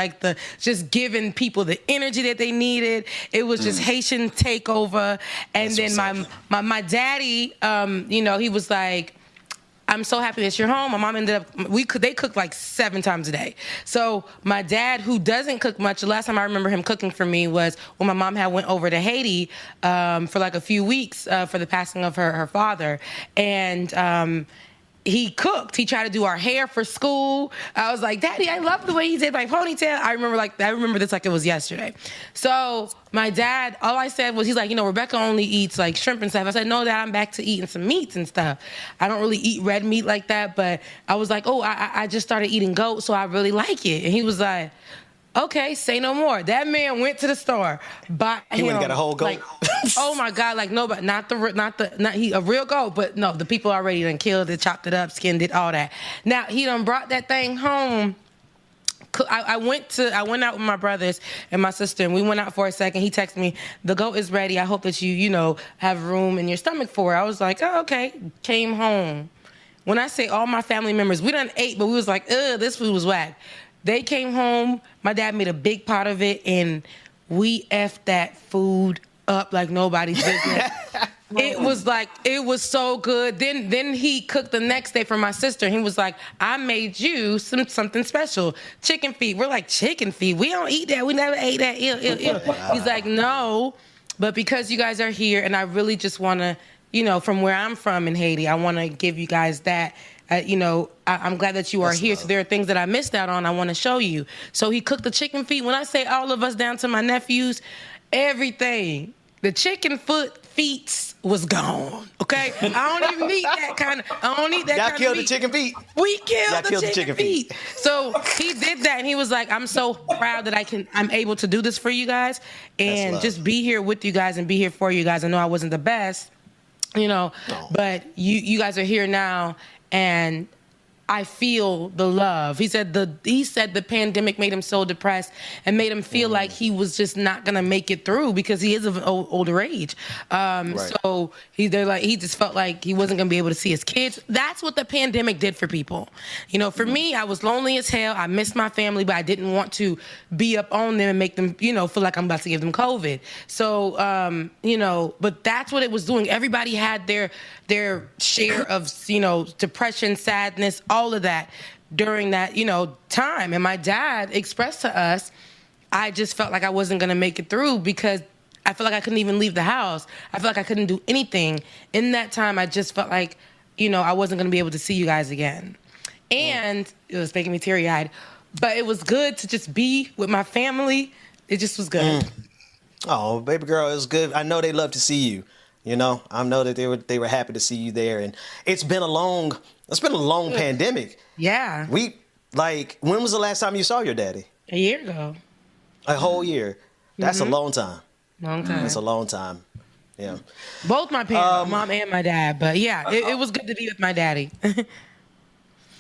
just giving people the energy that they needed. It was just Haitian takeover. And that's then my daddy, he was like, I'm so happy that you're home. My mom ended up, they cooked 7 times a day. So my dad, who doesn't cook much, the last time I remember him cooking for me was when my mom had went over to Haiti for a few weeks for the passing of her father. And he cooked. He tried to do our hair for school. I was like, Daddy, I love the way he did my ponytail. I remember this like it was yesterday. So my dad, all I said was, he's like, Rebecca only eats shrimp and stuff. I said, no, Dad, I'm back to eating some meats and stuff. I don't really eat red meat like that, but I was like, I just started eating goat, so I really like it. And he was like, okay, say no more. That man went to the store, bought him. He went and got a whole goat. Oh my God, nobody, not a real goat, but no, the people already done killed it, chopped it up, skinned it, all that. Now he done brought that thing home. I went out with my brothers and my sister, and we went out for a second. He texted me, the goat is ready. I hope that you have room in your stomach for it. I was like, oh, okay. Came home. When I say all my family members, we done ate, but we was like, ugh, this food was whack. They came home. My dad made a big pot of it, and we effed that food up like nobody's business. It was so good. Then he cooked the next day for my sister. He was like, I made you something special. Chicken feet. We're like, chicken feet? We don't eat that. We never ate that. Ew, ew, ew. He's like, no, but because you guys are here, and I really just want to, from where I'm from in Haiti, I want to give you guys that. I'm glad that you are here. So there are things that I missed out on I want to show you. So he cooked the chicken feet. When I say all of us down to my nephews, everything. The chicken feet was gone. Okay, I don't even need that kind of. I don't need that. Y'all kind killed of the meat. chicken feet. We killed Y'all the chicken feet. So he did that, and he was like, "I'm so proud that I'm able to do this for you guys, and just be here with you guys and be here for you guys. I know I wasn't the best, but you guys are here now, and I feel the love." He said the pandemic made him so depressed and made him feel like he was just not gonna make it through because he is of an older age. So he just felt like he wasn't gonna be able to see his kids. That's what the pandemic did for people. For me, I was lonely as hell. I missed my family, but I didn't want to be up on them and make them, feel like I'm about to give them COVID. So, but that's what it was doing. Everybody had their share of, depression, sadness, all of that during that, time. And my dad expressed to us, I just felt like I wasn't going to make it through because I felt like I couldn't even leave the house. I felt like I couldn't do anything. In that time, I just felt like, I wasn't going to be able to see you guys again. And it was making me teary-eyed. But it was good to just be with my family. It just was good. Oh, baby girl, it was good. I know they love to see you. I know that they were happy to see you there, and it's been a long pandemic. Yeah. When was the last time you saw your daddy? A year ago. A whole year. That's a long time. Long time. That's a long time. Yeah. Both my parents, my mom and my dad. But yeah, it was good to be with my daddy.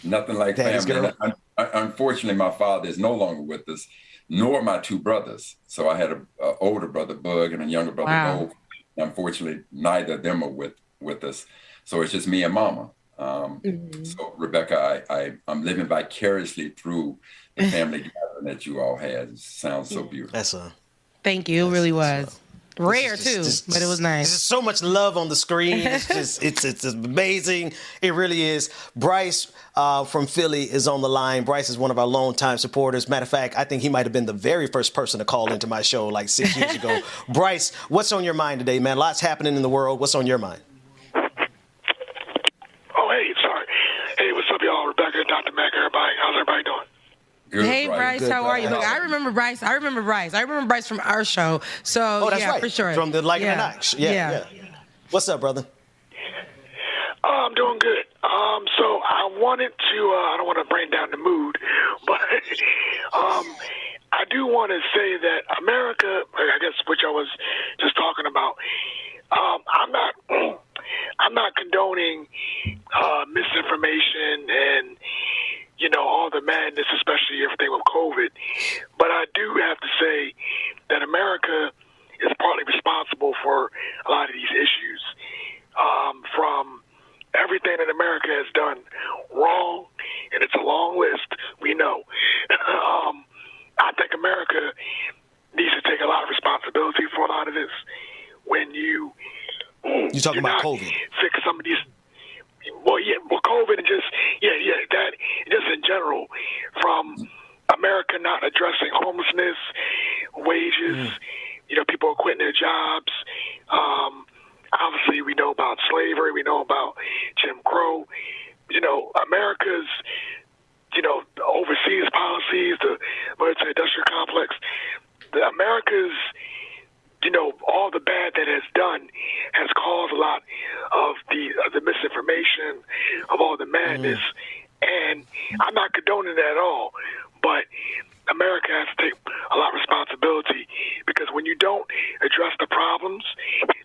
Nothing like family. Unfortunately, my father is no longer with us, nor my two brothers. So I had an older brother, Bug, and a younger brother, Bo. Unfortunately, neither of them are with us. So it's just me and Mama. So, Rebecca, I'm living vicariously through the family gathering that you all had. It sounds so beautiful. Thank you. It really was. Rare, too, but it was nice. There's so much love on the screen. It's amazing. It really is. Bryce from Philly is on the line. Bryce is one of our longtime supporters. Matter of fact, I think he might have been the very first person to call into my show like 6 years ago. Bryce, what's on your mind today, man? Lots happening in the world. What's on your mind? Oh, hey, sorry. Hey, what's up, y'all? Rebecca, Dr. Mack, everybody. How's everybody doing? Good, hey, Bryce, how are you? Look, I remember Bryce. I remember Bryce from our show. So, that's right. For sure. From the Like It or Not. Yeah. What's up, brother? I'm doing good. So I wanted to, I don't want to bring down the mood, but I do want to say that America, I guess, which I was just talking about, I'm not condoning misinformation and all the madness, especially everything with COVID. But I do have to say that America is partly responsible for a lot of these issues. From everything that America has done wrong, and it's a long list, we know. I think America needs to take a lot of responsibility for a lot of this. When you talking about COVID? Fix some of these. COVID and that just in general, from America not addressing homelessness, wages, people are quitting their jobs. Obviously, we know about slavery, we know about Jim Crow. America's, overseas policies, the military-industrial complex, America's, all the bad that has done has caused a lot of the misinformation, of all the madness. And I'm not condoning that at all, but America has to take a lot of responsibility, because when you don't address the problems,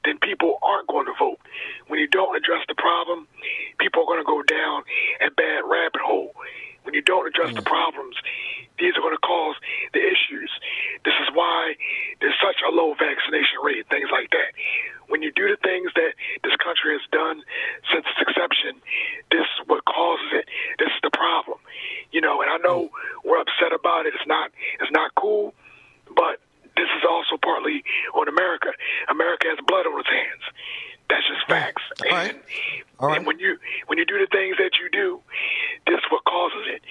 then people aren't going to vote. When you don't address the problem, people are going to go down a bad rabbit hole. When you don't address the problems, these are going to cause the issues. This is why there's such a low vaccination rate and things like that. When you do the things that this country has done since its inception, this is what causes it. This is the problem. And I know we're upset about it. It's not cool, but this is also partly on America. America has blood on its hands. That's just facts. All right. And when you do the things that you do, this is what causes it.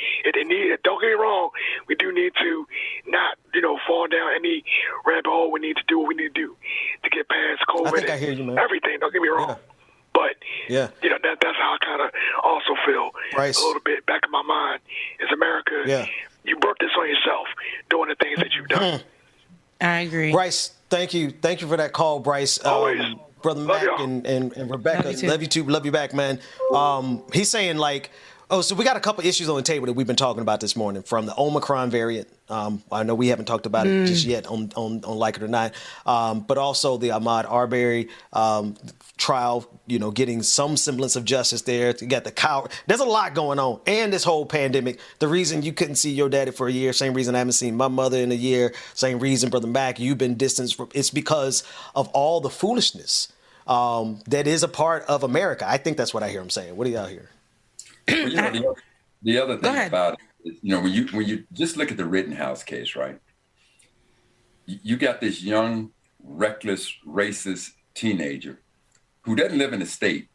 Don't get me wrong, we do need to not, fall down any rabbit hole. We need to do what we need to do to get past COVID. I think I hear you, man. Everything. Don't get me wrong. But that's how I kind of also feel a little bit back in my mind is America. You brought this on yourself doing the things that you've done. I agree. Bryce, thank you for that call, Bryce. Always. Brother Mack and Rebecca. Love you too. Love you back, man. He's saying like, so we got a couple issues on the table that we've been talking about this morning, from the Omicron variant. I know we haven't talked about it just yet on Like It or Not, but also the Ahmaud Arbery trial, getting some semblance of justice there. You got the coward. There's a lot going on. And this whole pandemic, the reason you couldn't see your daddy for a year, same reason I haven't seen my mother in a year, same reason, Brother Mack, you've been distanced from. It's because of all the foolishness that is a part of America. I think that's what I hear him saying. What do y'all hear? Well, the other thing about it is, when you just look at the Rittenhouse case, right? You got this young, reckless, racist teenager who doesn't live in the state,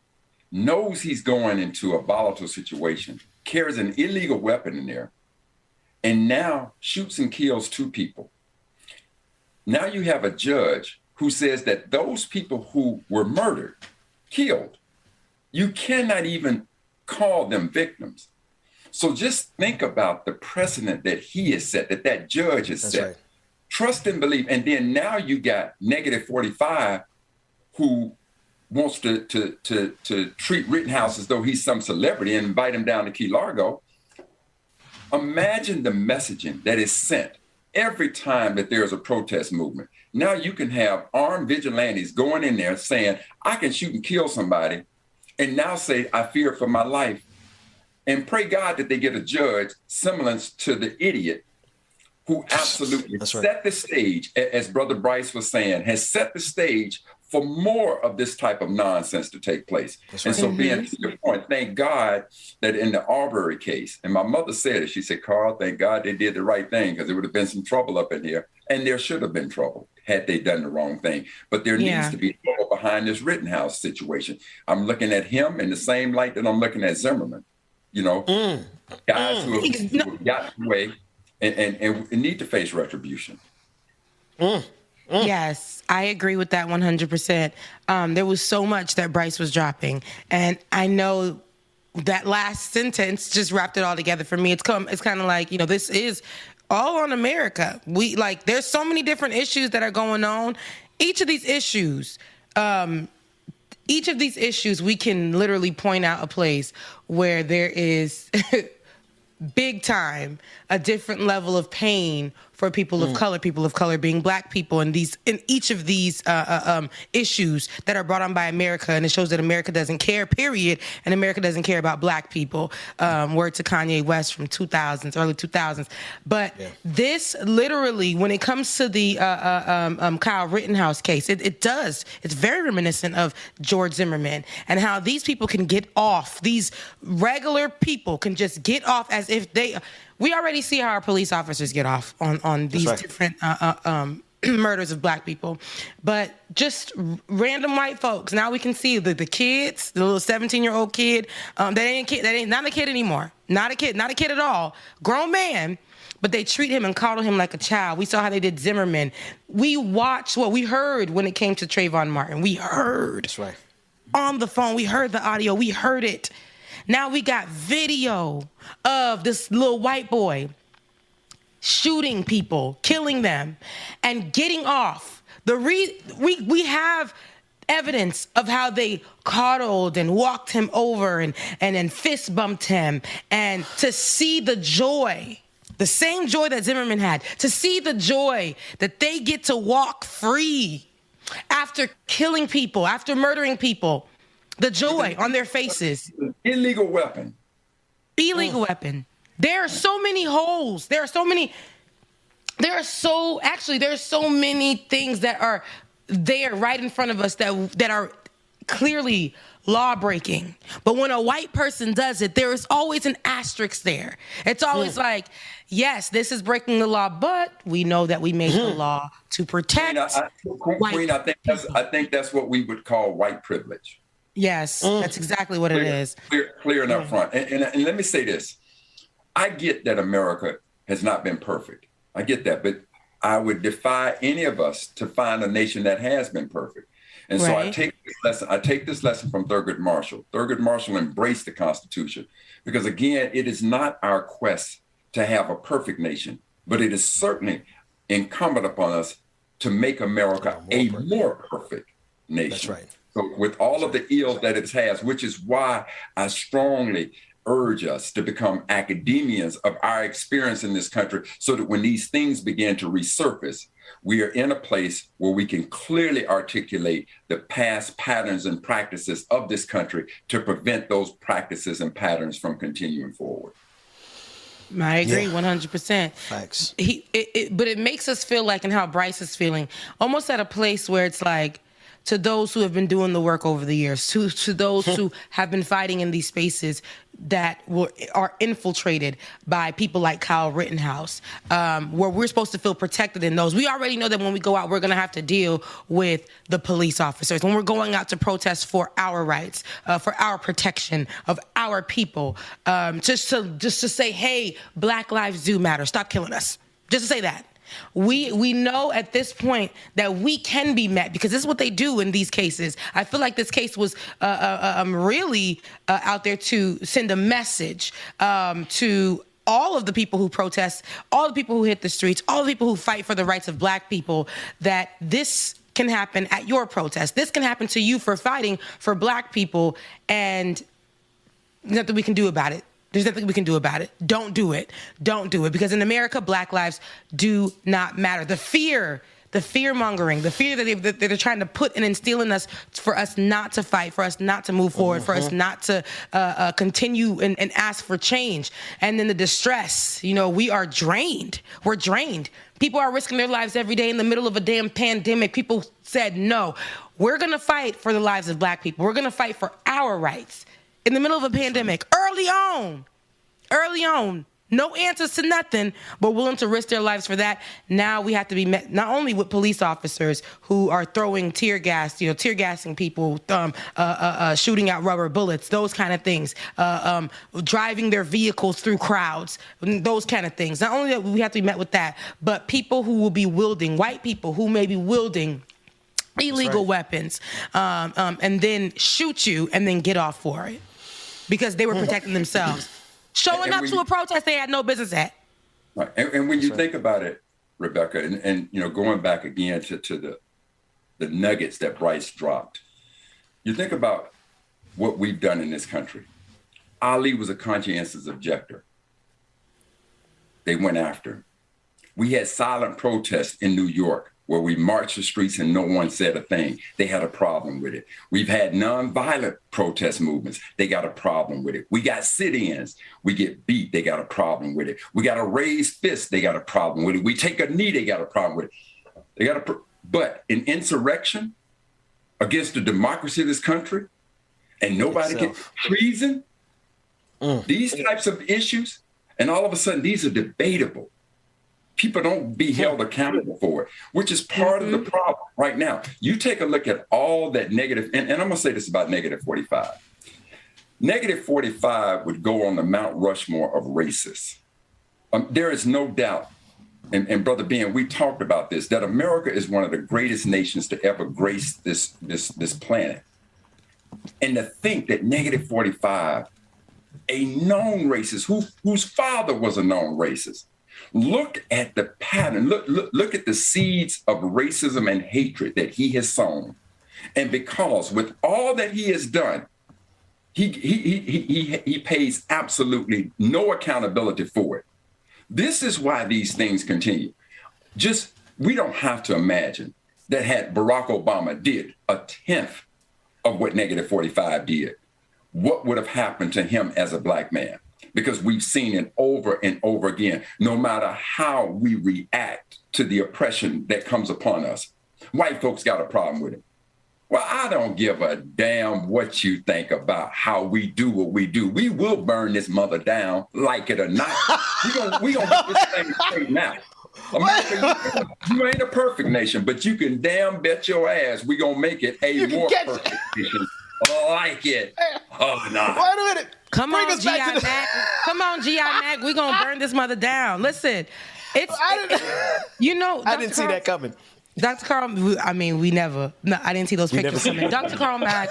knows he's going into a volatile situation, carries an illegal weapon in there, and now shoots and kills 2 people. Now you have a judge who says that those people who were murdered, killed, you cannot even call them victims. So just think about the precedent that he has set, that judge has set. Right. Trust and believe. And then now you got negative 45 who wants to treat Rittenhouse as though he's some celebrity and invite him down to Key Largo. Imagine the messaging that is sent every time that there's a protest movement. Now you can have armed vigilantes going in there saying, I can shoot and kill somebody, and now say, I fear for my life. And pray God that they get a judge semblance to the idiot who absolutely set the stage, as Brother Bryce was saying, has set the stage for more of this type of nonsense to take place. And so being to your point, thank God that in the Arbery case, and my mother said it, she said, Carl, thank God they did the right thing, because there would have been some trouble up in here. And there should have been trouble had they done the wrong thing. But there needs to be trouble behind this Rittenhouse situation. I'm looking at him in the same light that I'm looking at Zimmerman. Guys who have gotten away and need to face retribution. Yes, I agree with that 100%. There was so much that Bryce was dropping, and I know that last sentence just wrapped it all together for me. It's kind of like, this is all on America. There's so many different issues that are going on. Each of these issues, we can literally point out a place where there is big time a different level of pain for people of color being Black people, in each of these issues that are brought on by America. And it shows that America doesn't care, period. And America doesn't care about Black people. Word to Kanye West from early 2000s. But this literally, when it comes to the Kyle Rittenhouse case, it does. It's very reminiscent of George Zimmerman, and how these people can get off. These regular people can just get off as if we already see how our police officers get off on these different murders of Black people, but just random white folks. Now we can see the kids, the little 17-year-old kid, that ain't not a kid anymore, not a kid at all, grown man, but they treat him and coddle him like a child. We saw how they did Zimmerman. We watched what we heard when it came to Trayvon Martin. We heard on the phone. We heard the audio. We heard it. Now we got video of this little white boy shooting people, killing them, and getting off. We have evidence of how they coddled and walked him over and fist bumped him, and to see the joy, the same joy that Zimmerman had, to see the joy that they get to walk free after killing people, after murdering people. The joy on their faces. Illegal weapon. There are so many holes. There are so many things that are there right in front of us that are clearly law breaking. But when a white person does it, there is always an asterisk there. It's always like, yes, this is breaking the law, but we know that we made the law to protect Queen, I think that's what we would call white privilege. Yes, that's exactly what it is. Clear and up front. And let me say this. I get that America has not been perfect. I get that. But I would defy any of us to find a nation that has been perfect. And so I take this lesson from Thurgood Marshall. Thurgood Marshall embraced the Constitution because, again, it is not our quest to have a perfect nation, but it is certainly incumbent upon us to make America a more perfect nation. So with all of the ills that it has, which is why I strongly urge us to become academians of our experience in this country, so that when these things begin to resurface, we are in a place where we can clearly articulate the past patterns and practices of this country to prevent those practices and patterns from continuing forward. I agree 100%. Thanks. But it makes us feel like, and how Bryce is feeling, almost at a place where it's like, to those who have been doing the work over the years, to those who have been fighting in these spaces that are infiltrated by people like Kyle Rittenhouse, where we're supposed to feel protected in those. We already know that when we go out, we're going to have to deal with the police officers. When we're going out to protest for our rights, for our protection of our people, just to say, hey, Black lives do matter. Stop killing us. Just to say that. We know at this point that we can be met, because this is what they do in these cases. I feel like this case was really out there to send a message to all of the people who protest, all the people who hit the streets, all the people who fight for the rights of Black people, that this can happen at your protest. This can happen to you for fighting for Black people, and nothing we can do about it. There's nothing we can do about it. Don't do it. Don't do it. Because in America, Black lives do not matter. The fear mongering, the fear that they're trying to put and instill in us for us not to fight, for us not to move forward, for us not to continue and ask for change. And then the distress, we are drained. We're drained. People are risking their lives every day in the middle of a damn pandemic. People said, no, we're going to fight for the lives of Black people. We're going to fight for our rights. In the middle of a pandemic, early on, no answers to nothing, but willing to risk their lives for that. Now we have to be met not only with police officers who are throwing tear gas, tear gassing people, shooting out rubber bullets, those kind of things, driving their vehicles through crowds, those kind of things. Not only that we have to be met with that, but people who will be wielding, white people who may be wielding illegal weapons, and then shoot you and then get off for it. Because they were protecting themselves. Showing up to a protest they had no business at. Right. And when you think about it, Rebecca, and going back again to the nuggets that Bryce dropped, you think about what we've done in this country. Ali was a conscientious objector. They went after him. We had silent protests in New York, where we marched the streets and no one said a thing. They had a problem with it. We've had nonviolent protest movements. They got a problem with it. We got sit-ins. We get beat. They got a problem with it. We got a raised fist. They got a problem with it. We take a knee. They got a problem with it. But an insurrection against the democracy of this country, and nobody can treason, these types of issues, and all of a sudden these are debatable. People don't be held accountable for it, which is part of the problem right now. You take a look at all that negative, and I'm going to say this about negative 45. Negative 45 would go on the Mount Rushmore of racists. There is no doubt, and Brother Ben, we talked about this, that America is one of the greatest nations to ever grace this planet. And to think that negative 45, a known racist, whose father was a known racist, look at the pattern. Look at the seeds of racism and hatred that he has sown. And because with all that he has done, he pays absolutely no accountability for it. This is why these things continue. We don't have to imagine that had Barack Obama did a 10th of what negative 45 did, what would have happened to him as a Black man? Because we've seen it over and over again, no matter how we react to the oppression that comes upon us. White folks got a problem with it. Well, I don't give a damn what you think about how we do what we do. We will burn this mother down, like it or not. We gonna get this thing straightened out. America, you ain't a perfect nation, but you can damn bet your ass we gonna make it a more perfect nation. Like it. Oh, no. Wait a minute. Come on, G.I. Mack. Come on, G.I. Mack. We're going to burn this mother down. Listen, I didn't see that coming. Dr. Carl, I didn't see those pictures coming. Dr. Carl Mack,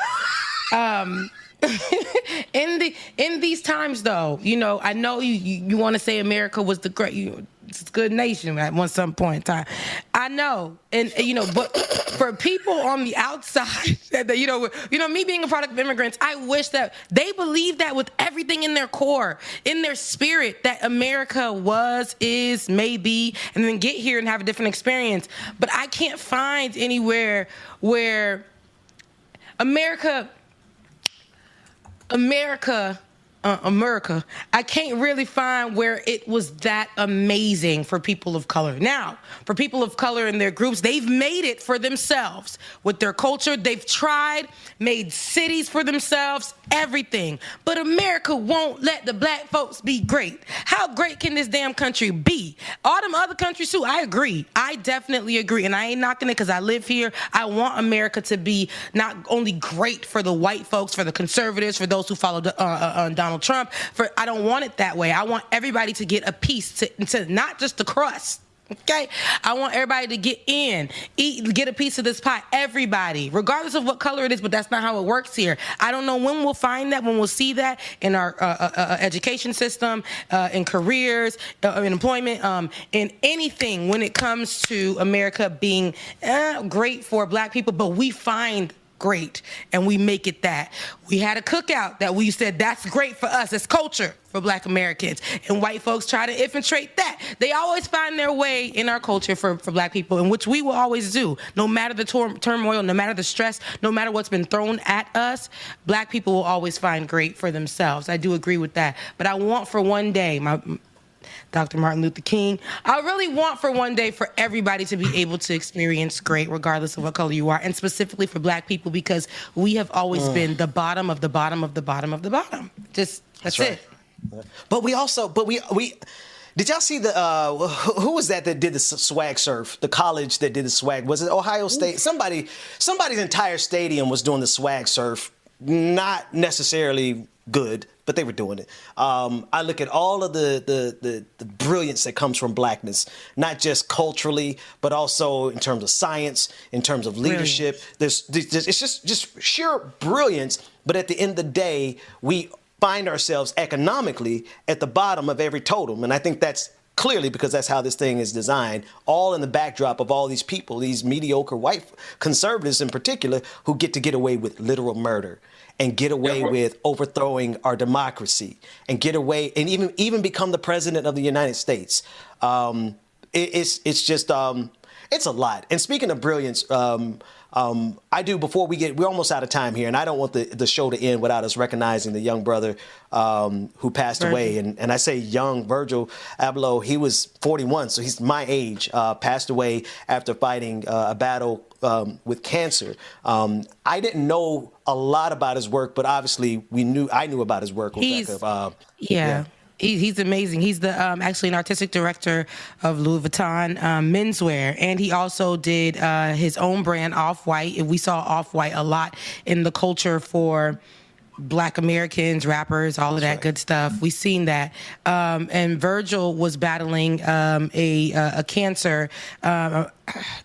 in these times, though, I know you want to say America was the great, it's a good nation at some point in time. I know, and but for people on the outside, me being a product of immigrants, I wish that they believe that with everything in their core, in their spirit, that America was, is, may be, and then get here and have a different experience. But I can't find anywhere where America, I can't really find where it was that amazing for people of color. Now, for people of color in their groups, they've made it for themselves with their culture. They've tried, made cities for themselves, everything. But America won't let the black folks be great. How great can this damn country be? All them other countries too, I agree. I definitely agree. And I ain't knocking it because I live here. I want America to be not only great for the white folks, for the conservatives, for those who follow Donald Trump. I don't want it that way. I want everybody to get a piece, to not just the crust. Okay, I want everybody to get get a piece of this pie. Everybody, regardless of what color it is, but that's not how it works here. I don't know when we'll find that, when we'll see that in our education system, in careers, in employment, in anything when it comes to America being great for black people. But we find great and we make it that. We had a cookout that we said that's great for us. It's culture for black Americans, and white folks try to infiltrate that. They always find their way in our culture for black people, in which we will always do. No matter the turmoil, no matter the stress, no matter what's been thrown at us, black people will always find great for themselves. I do agree with that. But I want for one day, Dr. Martin Luther King, I really want for one day for everybody to be able to experience great regardless of what color you are, and specifically for black people, because we have always been the bottom of the bottom of the bottom of the bottom. That's right. It. But we did y'all see who was that did the swag surf? The college that did the swag, was it Ohio State? Somebody's entire stadium was doing the swag surf. Not necessarily good, but they were doing it. I look at all of the brilliance that comes from blackness, not just culturally, but also in terms of science, in terms of leadership. It's just sheer brilliance. But at the end of the day, we find ourselves economically at the bottom of every totem. And I think that's clearly because that's how this thing is designed, all in the backdrop of all these people, these mediocre white conservatives in particular, who get away with literal murder and get away with overthrowing our democracy and get away and even become the president of the United States. It's just it's a lot. And speaking of brilliance, we're almost out of time here, and I don't want the show to end without us recognizing the young brother who passed away. And I say young, Virgil Abloh, he was 41, so he's my age, passed away after fighting a battle with cancer. I didn't know a lot about his work, but obviously I knew about his work. He's amazing. He's the actually an artistic director of Louis Vuitton menswear, and he also did his own brand, Off-White. We saw Off-White a lot in the culture for Black Americans, rappers, all of that good stuff. We've seen that. And Virgil was battling a cancer,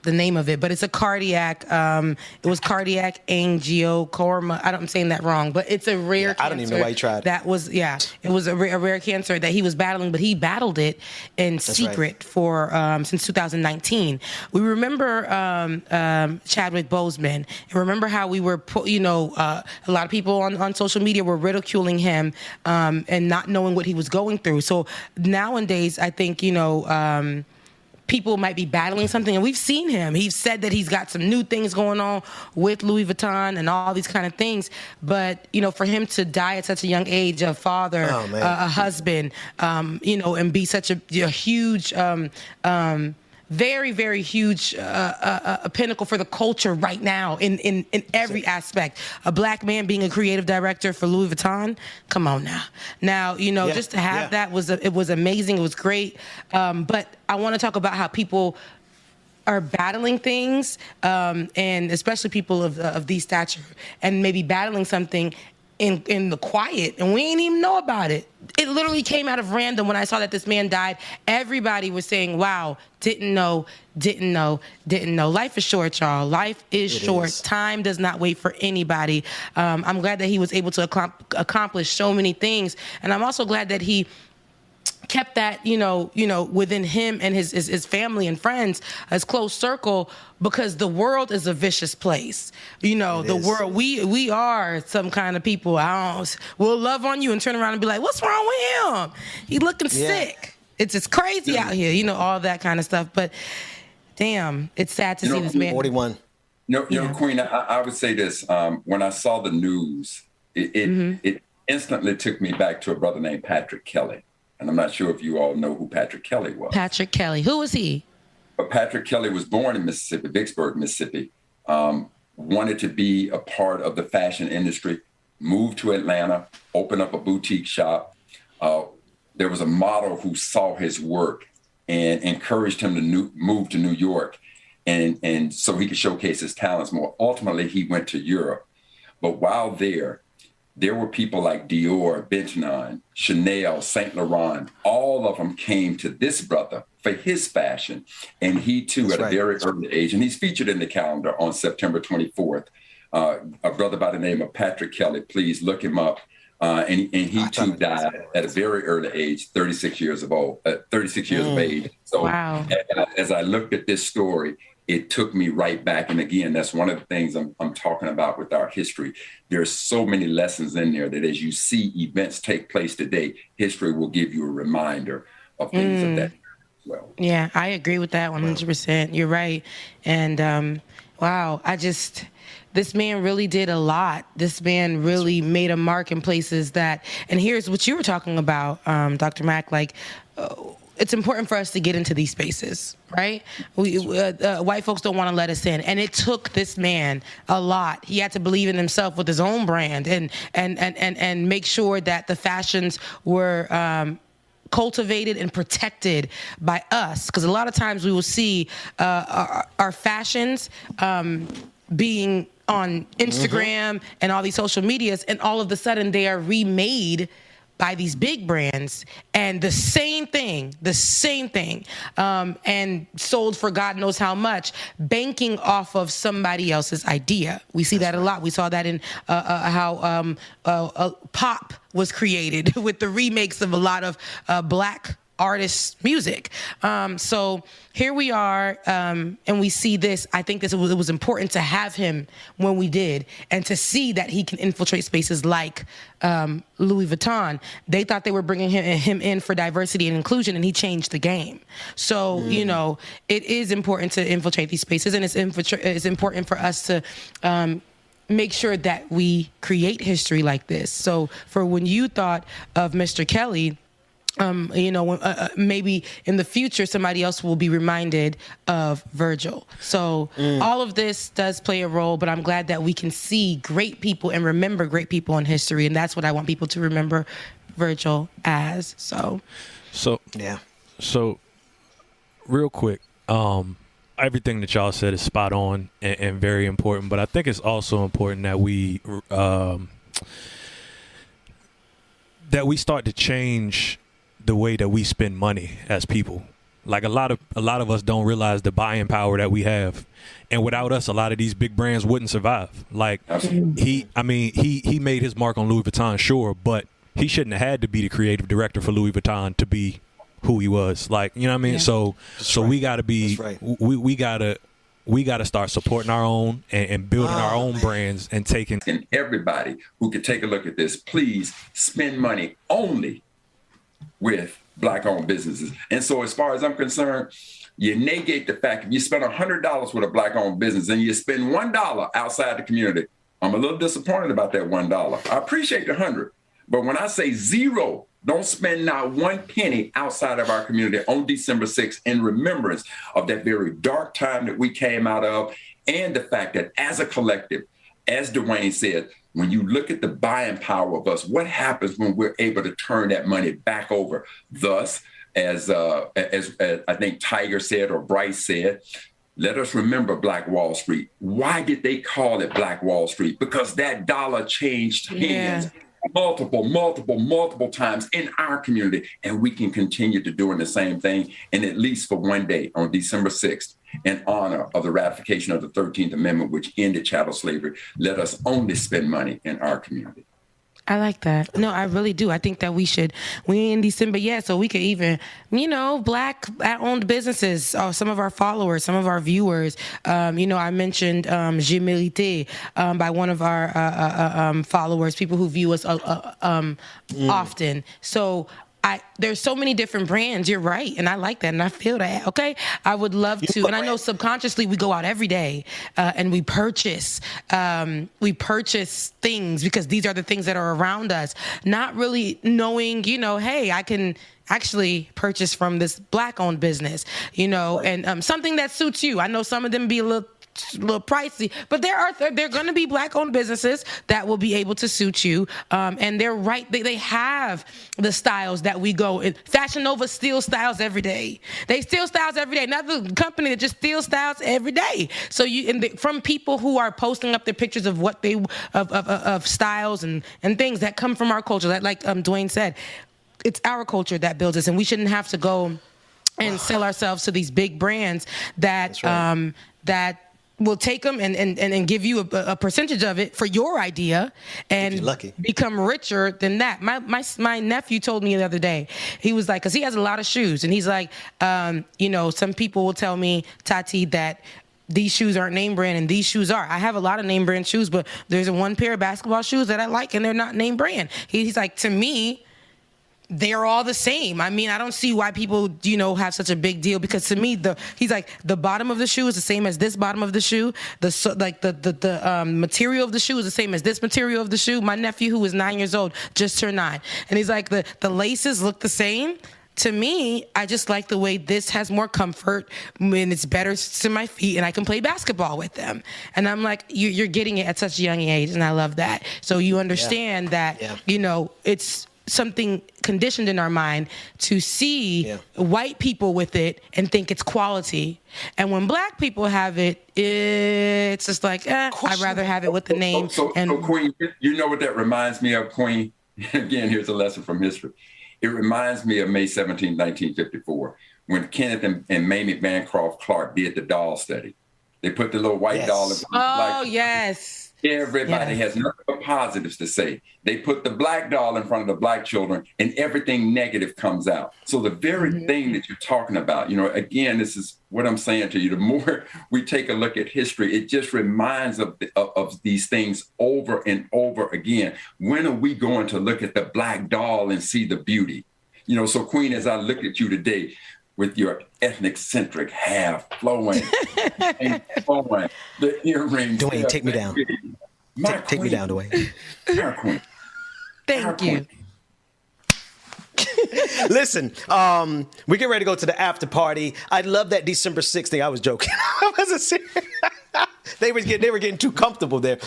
the name of it, but it's a cardiac, it was cardiac angiochroma. I'm saying that wrong, but it's a rare cancer. I don't even know why he tried. That was, it was a rare cancer that he was battling, but he battled it in secret for since 2019. We remember Chadwick Boseman, and remember how we were, a lot of people on social media were ridiculing him and not knowing what he was going through. So nowadays, I think, people might be battling something, and we've seen him. He's said that he's got some new things going on with Louis Vuitton and all these kind of things. But, for him to die at such a young age, a father, a husband, and be such a huge, very, very huge a pinnacle for the culture right now in every aspect. A black man being a creative director for Louis Vuitton, come on now. Now, just to have that it was amazing. It was great. But I want to talk about how people are battling things, and especially people of these stature, and maybe battling something in the quiet, and we ain't even know about it. It literally came out of random when I saw that this man died. Everybody was saying, wow, didn't know. Life is short, y'all. Life is short. Time does not wait for anybody. I'm glad that he was able to accomplish so many things. And I'm also glad that he kept that, within him and his family and friends, his close circle, because the world is a vicious place. The world, we are some kind of people. We'll love on you and turn around and be like, what's wrong with him? He looking sick. It's just crazy out here, all that kind of stuff. But damn, it's sad to see this man. 41. Queen, I would say this. When I saw the news, it instantly took me back to a brother named Patrick Kelly. And I'm not sure if you all know who Patrick Kelly was. Patrick Kelly. Who was he? But Patrick Kelly was born in Mississippi, Vicksburg, Mississippi. Wanted to be a part of the fashion industry, moved to Atlanta, opened up a boutique shop. There was a model who saw his work and encouraged him to move to New York and so he could showcase his talents more. Ultimately, he went to Europe. But while there were people like Dior, Benjamin, Chanel, Saint Laurent. All of them came to this brother for his fashion. And he, too, at a very early age, and he's featured in the calendar on September 24th, a brother by the name of Patrick Kelly. Please look him up. And he, too, died at a very early age, 36 years of age. So wow. As I looked at this story, it took me right back. And again, that's one of the things I'm talking about with our history. There's so many lessons in there that as you see events take place today, history will give you a reminder of things of that as well. Yeah, I agree with that 100%. You're right. And wow, this man really did a lot. This man really made a mark in places and here's what you were talking about, Dr. Mack, it's important for us to get into these spaces, right? White folks don't want to let us in. And it took this man a lot. He had to believe in himself with his own brand and make sure that the fashions were cultivated and protected by us. Because a lot of times we will see our fashions being on Instagram and all these social medias, and all of a sudden they are remade by these big brands, and the same thing, and sold for God knows how much, banking off of somebody else's idea. We see that a lot. We saw that in how pop was created with the remakes of a lot of black artists' music. So here we are, and we see this. I think it was important to have him when we did, and to see that he can infiltrate spaces like Louis Vuitton. They thought they were bringing him in for diversity and inclusion, and he changed the game. So, it is important to infiltrate these spaces, and it's important for us to make sure that we create history like this. So for when you thought of Mr. Kelly, maybe in the future, somebody else will be reminded of Virgil. So all of this does play a role, but I'm glad that we can see great people and remember great people in history. And that's what I want people to remember Virgil as. So yeah. So real quick, everything that y'all said is spot on and very important, but I think it's also important that we start to change the way that we spend money as people. Like a lot of us don't realize the buying power that we have, and without us, a lot of these big brands wouldn't survive. Like he made his mark on Louis Vuitton, sure, but he shouldn't have had to be the creative director for Louis Vuitton to be who he was. Like, you know what I mean? Yeah. So we gotta be, we gotta start supporting our own and building our own brands and taking. And everybody who can take a look at this, please spend money only with Black-owned businesses. And so as far as I'm concerned, you negate the fact if you spend $100 with a Black-owned business and you spend $1 outside the community, I'm a little disappointed about that $1. I appreciate the 100, but when I say zero, don't spend not one penny outside of our community on December 6th in remembrance of that very dark time that we came out of, and the fact that as a collective, as Dwayne said, when you look at the buying power of us, what happens when we're able to turn that money back over? Thus, as I think Tiger said or Bryce said, let us remember Black Wall Street. Why did they call it Black Wall Street? Because that dollar changed hands multiple times in our community. And we can continue to doing the same thing. And at least for one day on December 6th, in honor of the ratification of the 13th Amendment, which ended chattel slavery, let us only spend money in our community. I like that. No, I really do. I think that we in December, so we could even, Black-owned businesses, some of our followers, some of our viewers. I mentioned Je Mérité by one of our followers, people who view us often. So there's so many different brands. You're right. And I like that. And I feel that. Okay. I would love to. And I know subconsciously we go out every day and we purchase things because these are the things that are around us, not really knowing, hey, I can actually purchase from this Black-owned business, and something that suits you. I know some of them be a little pricey, but there are going to be Black-owned businesses that will be able to suit you, and they're right. They have the styles that we go in. Fashion Nova steals styles every day. They steal styles every day. Another company that just steals styles every day. So from people who are posting up their pictures of what they of styles and things that come from our culture. That, like Dwayne said, it's our culture that builds us, and we shouldn't have to go and sell ourselves to these big brands that that will take them and give you a percentage of it for your idea and become richer than that. My nephew told me the other day, he was like, because he has a lot of shoes, and he's like, some people will tell me, Tati, that these shoes aren't name brand and these shoes are. I have a lot of name brand shoes, but there's one pair of basketball shoes that I like and they're not name brand. He's like, to me, they're all the same. I mean, I don't see why people, have such a big deal, because to me, he's like, the bottom of the shoe is the same as this bottom of the shoe. The material of the shoe is the same as this material of the shoe. My nephew, who is 9 years old, just turned 9, and he's like, the laces look the same. To me, I just like the way this has more comfort and it's better to my feet, and I can play basketball with them. And I'm like, you're getting it at such a young age, and I love that. So you understand that, it's something conditioned in our mind to see white people with it and think it's quality. And when Black people have it, it's just like, I'd rather have it with the name. So Queen, you know what that reminds me of, Queen? Again, here's a lesson from history. It reminds me of May 17, 1954, when Kenneth and Mamie Bancroft Clark did the doll study. They put the little white doll in front of the Black. Yes. Everybody has nothing but positives to say. They put the Black doll in front of the Black children, and everything negative comes out. So the very thing that you're talking about, again, this is what I'm saying to you. The more we take a look at history, it just reminds of these things over and over again. When are we going to look at the Black doll and see the beauty? So Queen, as I look at you today, with your ethnic-centric hair flowing and flowing, the earrings. Dwayne, take me down. Take me down, Dwayne. Queen. Thank you. Listen, we get ready to go to the after party. I love that December 6th thing. I was joking. I wasn't serious. They were getting too comfortable there.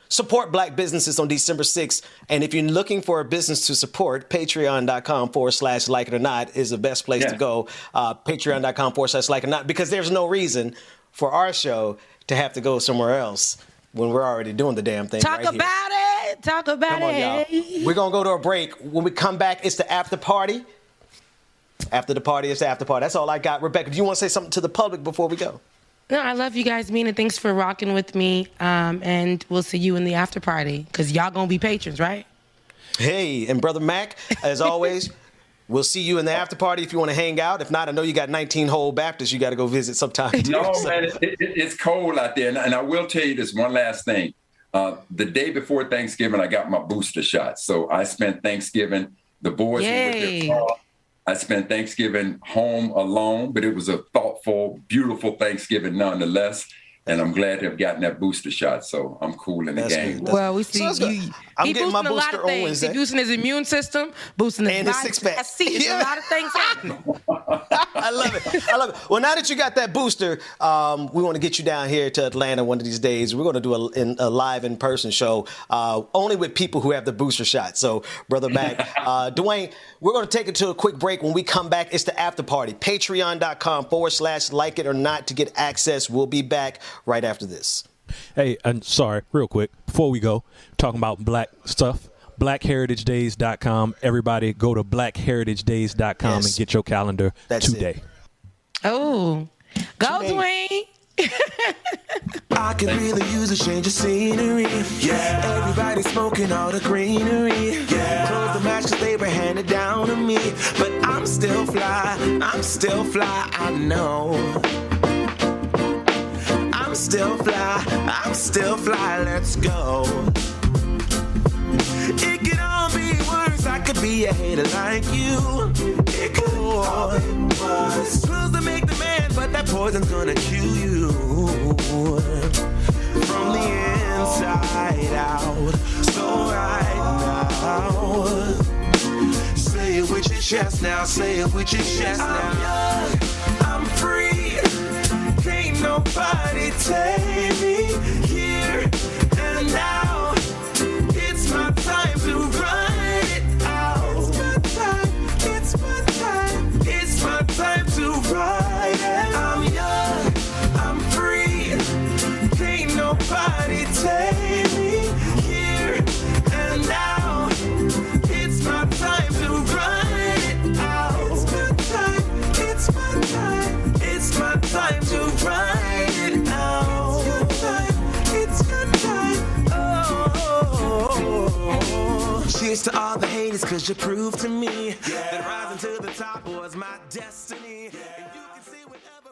Support Black businesses on December 6th. And if you're looking for a business to support, patreon.com/like it or not is the best place to go. Patreon.com/like it or not, because there's no reason for our show to have to go somewhere else when we're already doing the damn thing. Talk about it. Come on, y'all. We're going to go to a break. When we come back, it's the after party. After the party, it's the after party. That's all I got. Rebecca, do you want to say something to the public before we go? No, I love you guys, Mina. Thanks for rocking with me. And we'll see you in the after party, because y'all going to be patrons, right? Hey, and Brother Mack, as always, we'll see you in the after party if you want to hang out. If not, I know you got 19 whole Baptists you got to go visit sometime. Man, it's cold out there. And I will tell you this one last thing. The day before Thanksgiving, I got my booster shot. So I spent Thanksgiving, the boys were with their car. I spent Thanksgiving home alone, but it was a thoughtful, beautiful Thanksgiving nonetheless. And I'm glad to have gotten that booster shot, so I'm cool in the game. Well, we see you. I'm getting my booster on Wednesday. He's boosting his immune system, boosting his body. Six-pack. It's a lot of things happening. I love it. Well, now that you got that booster, we want to get you down here to Atlanta one of these days. We're going to do a live in-person show only with people who have the booster shot. So, Brother Mack, Dwayne, we're going to take it to a quick break. When we come back, it's the after party. Patreon.com/like it or not to get access. We'll be back right after this. Hey, I'm sorry, real quick, before we go, talking about Black stuff, blackheritagedays.com. Everybody go to blackheritagedays.com and get your calendar today. Oh, go Dwayne. I could really use a change of scenery. Yeah. Everybody smoking all the greenery. Yeah. Close the match 'cause they were handed down to me. But I'm still fly, I know. I'm still fly, let's go. It could all be worse, I could be a hater like you. It could all be worse. Pills to make the man, but that poison's gonna kill you. From the inside out, so right now. Say it with your chest now, say it with your chest now. I'm young, I'm free, can't nobody take me here and now. It's my time to run it out. It's my time, it's my time, it's my time to ride it. I'm young, I'm free, can't nobody take me here and now. It's my time to run it out. It's my time, it's my time, it's my time to ride it out. It's your time, oh. Cheers to all the haters, 'cause you proved to me that rising to the top was my destiny. And you can say whatever.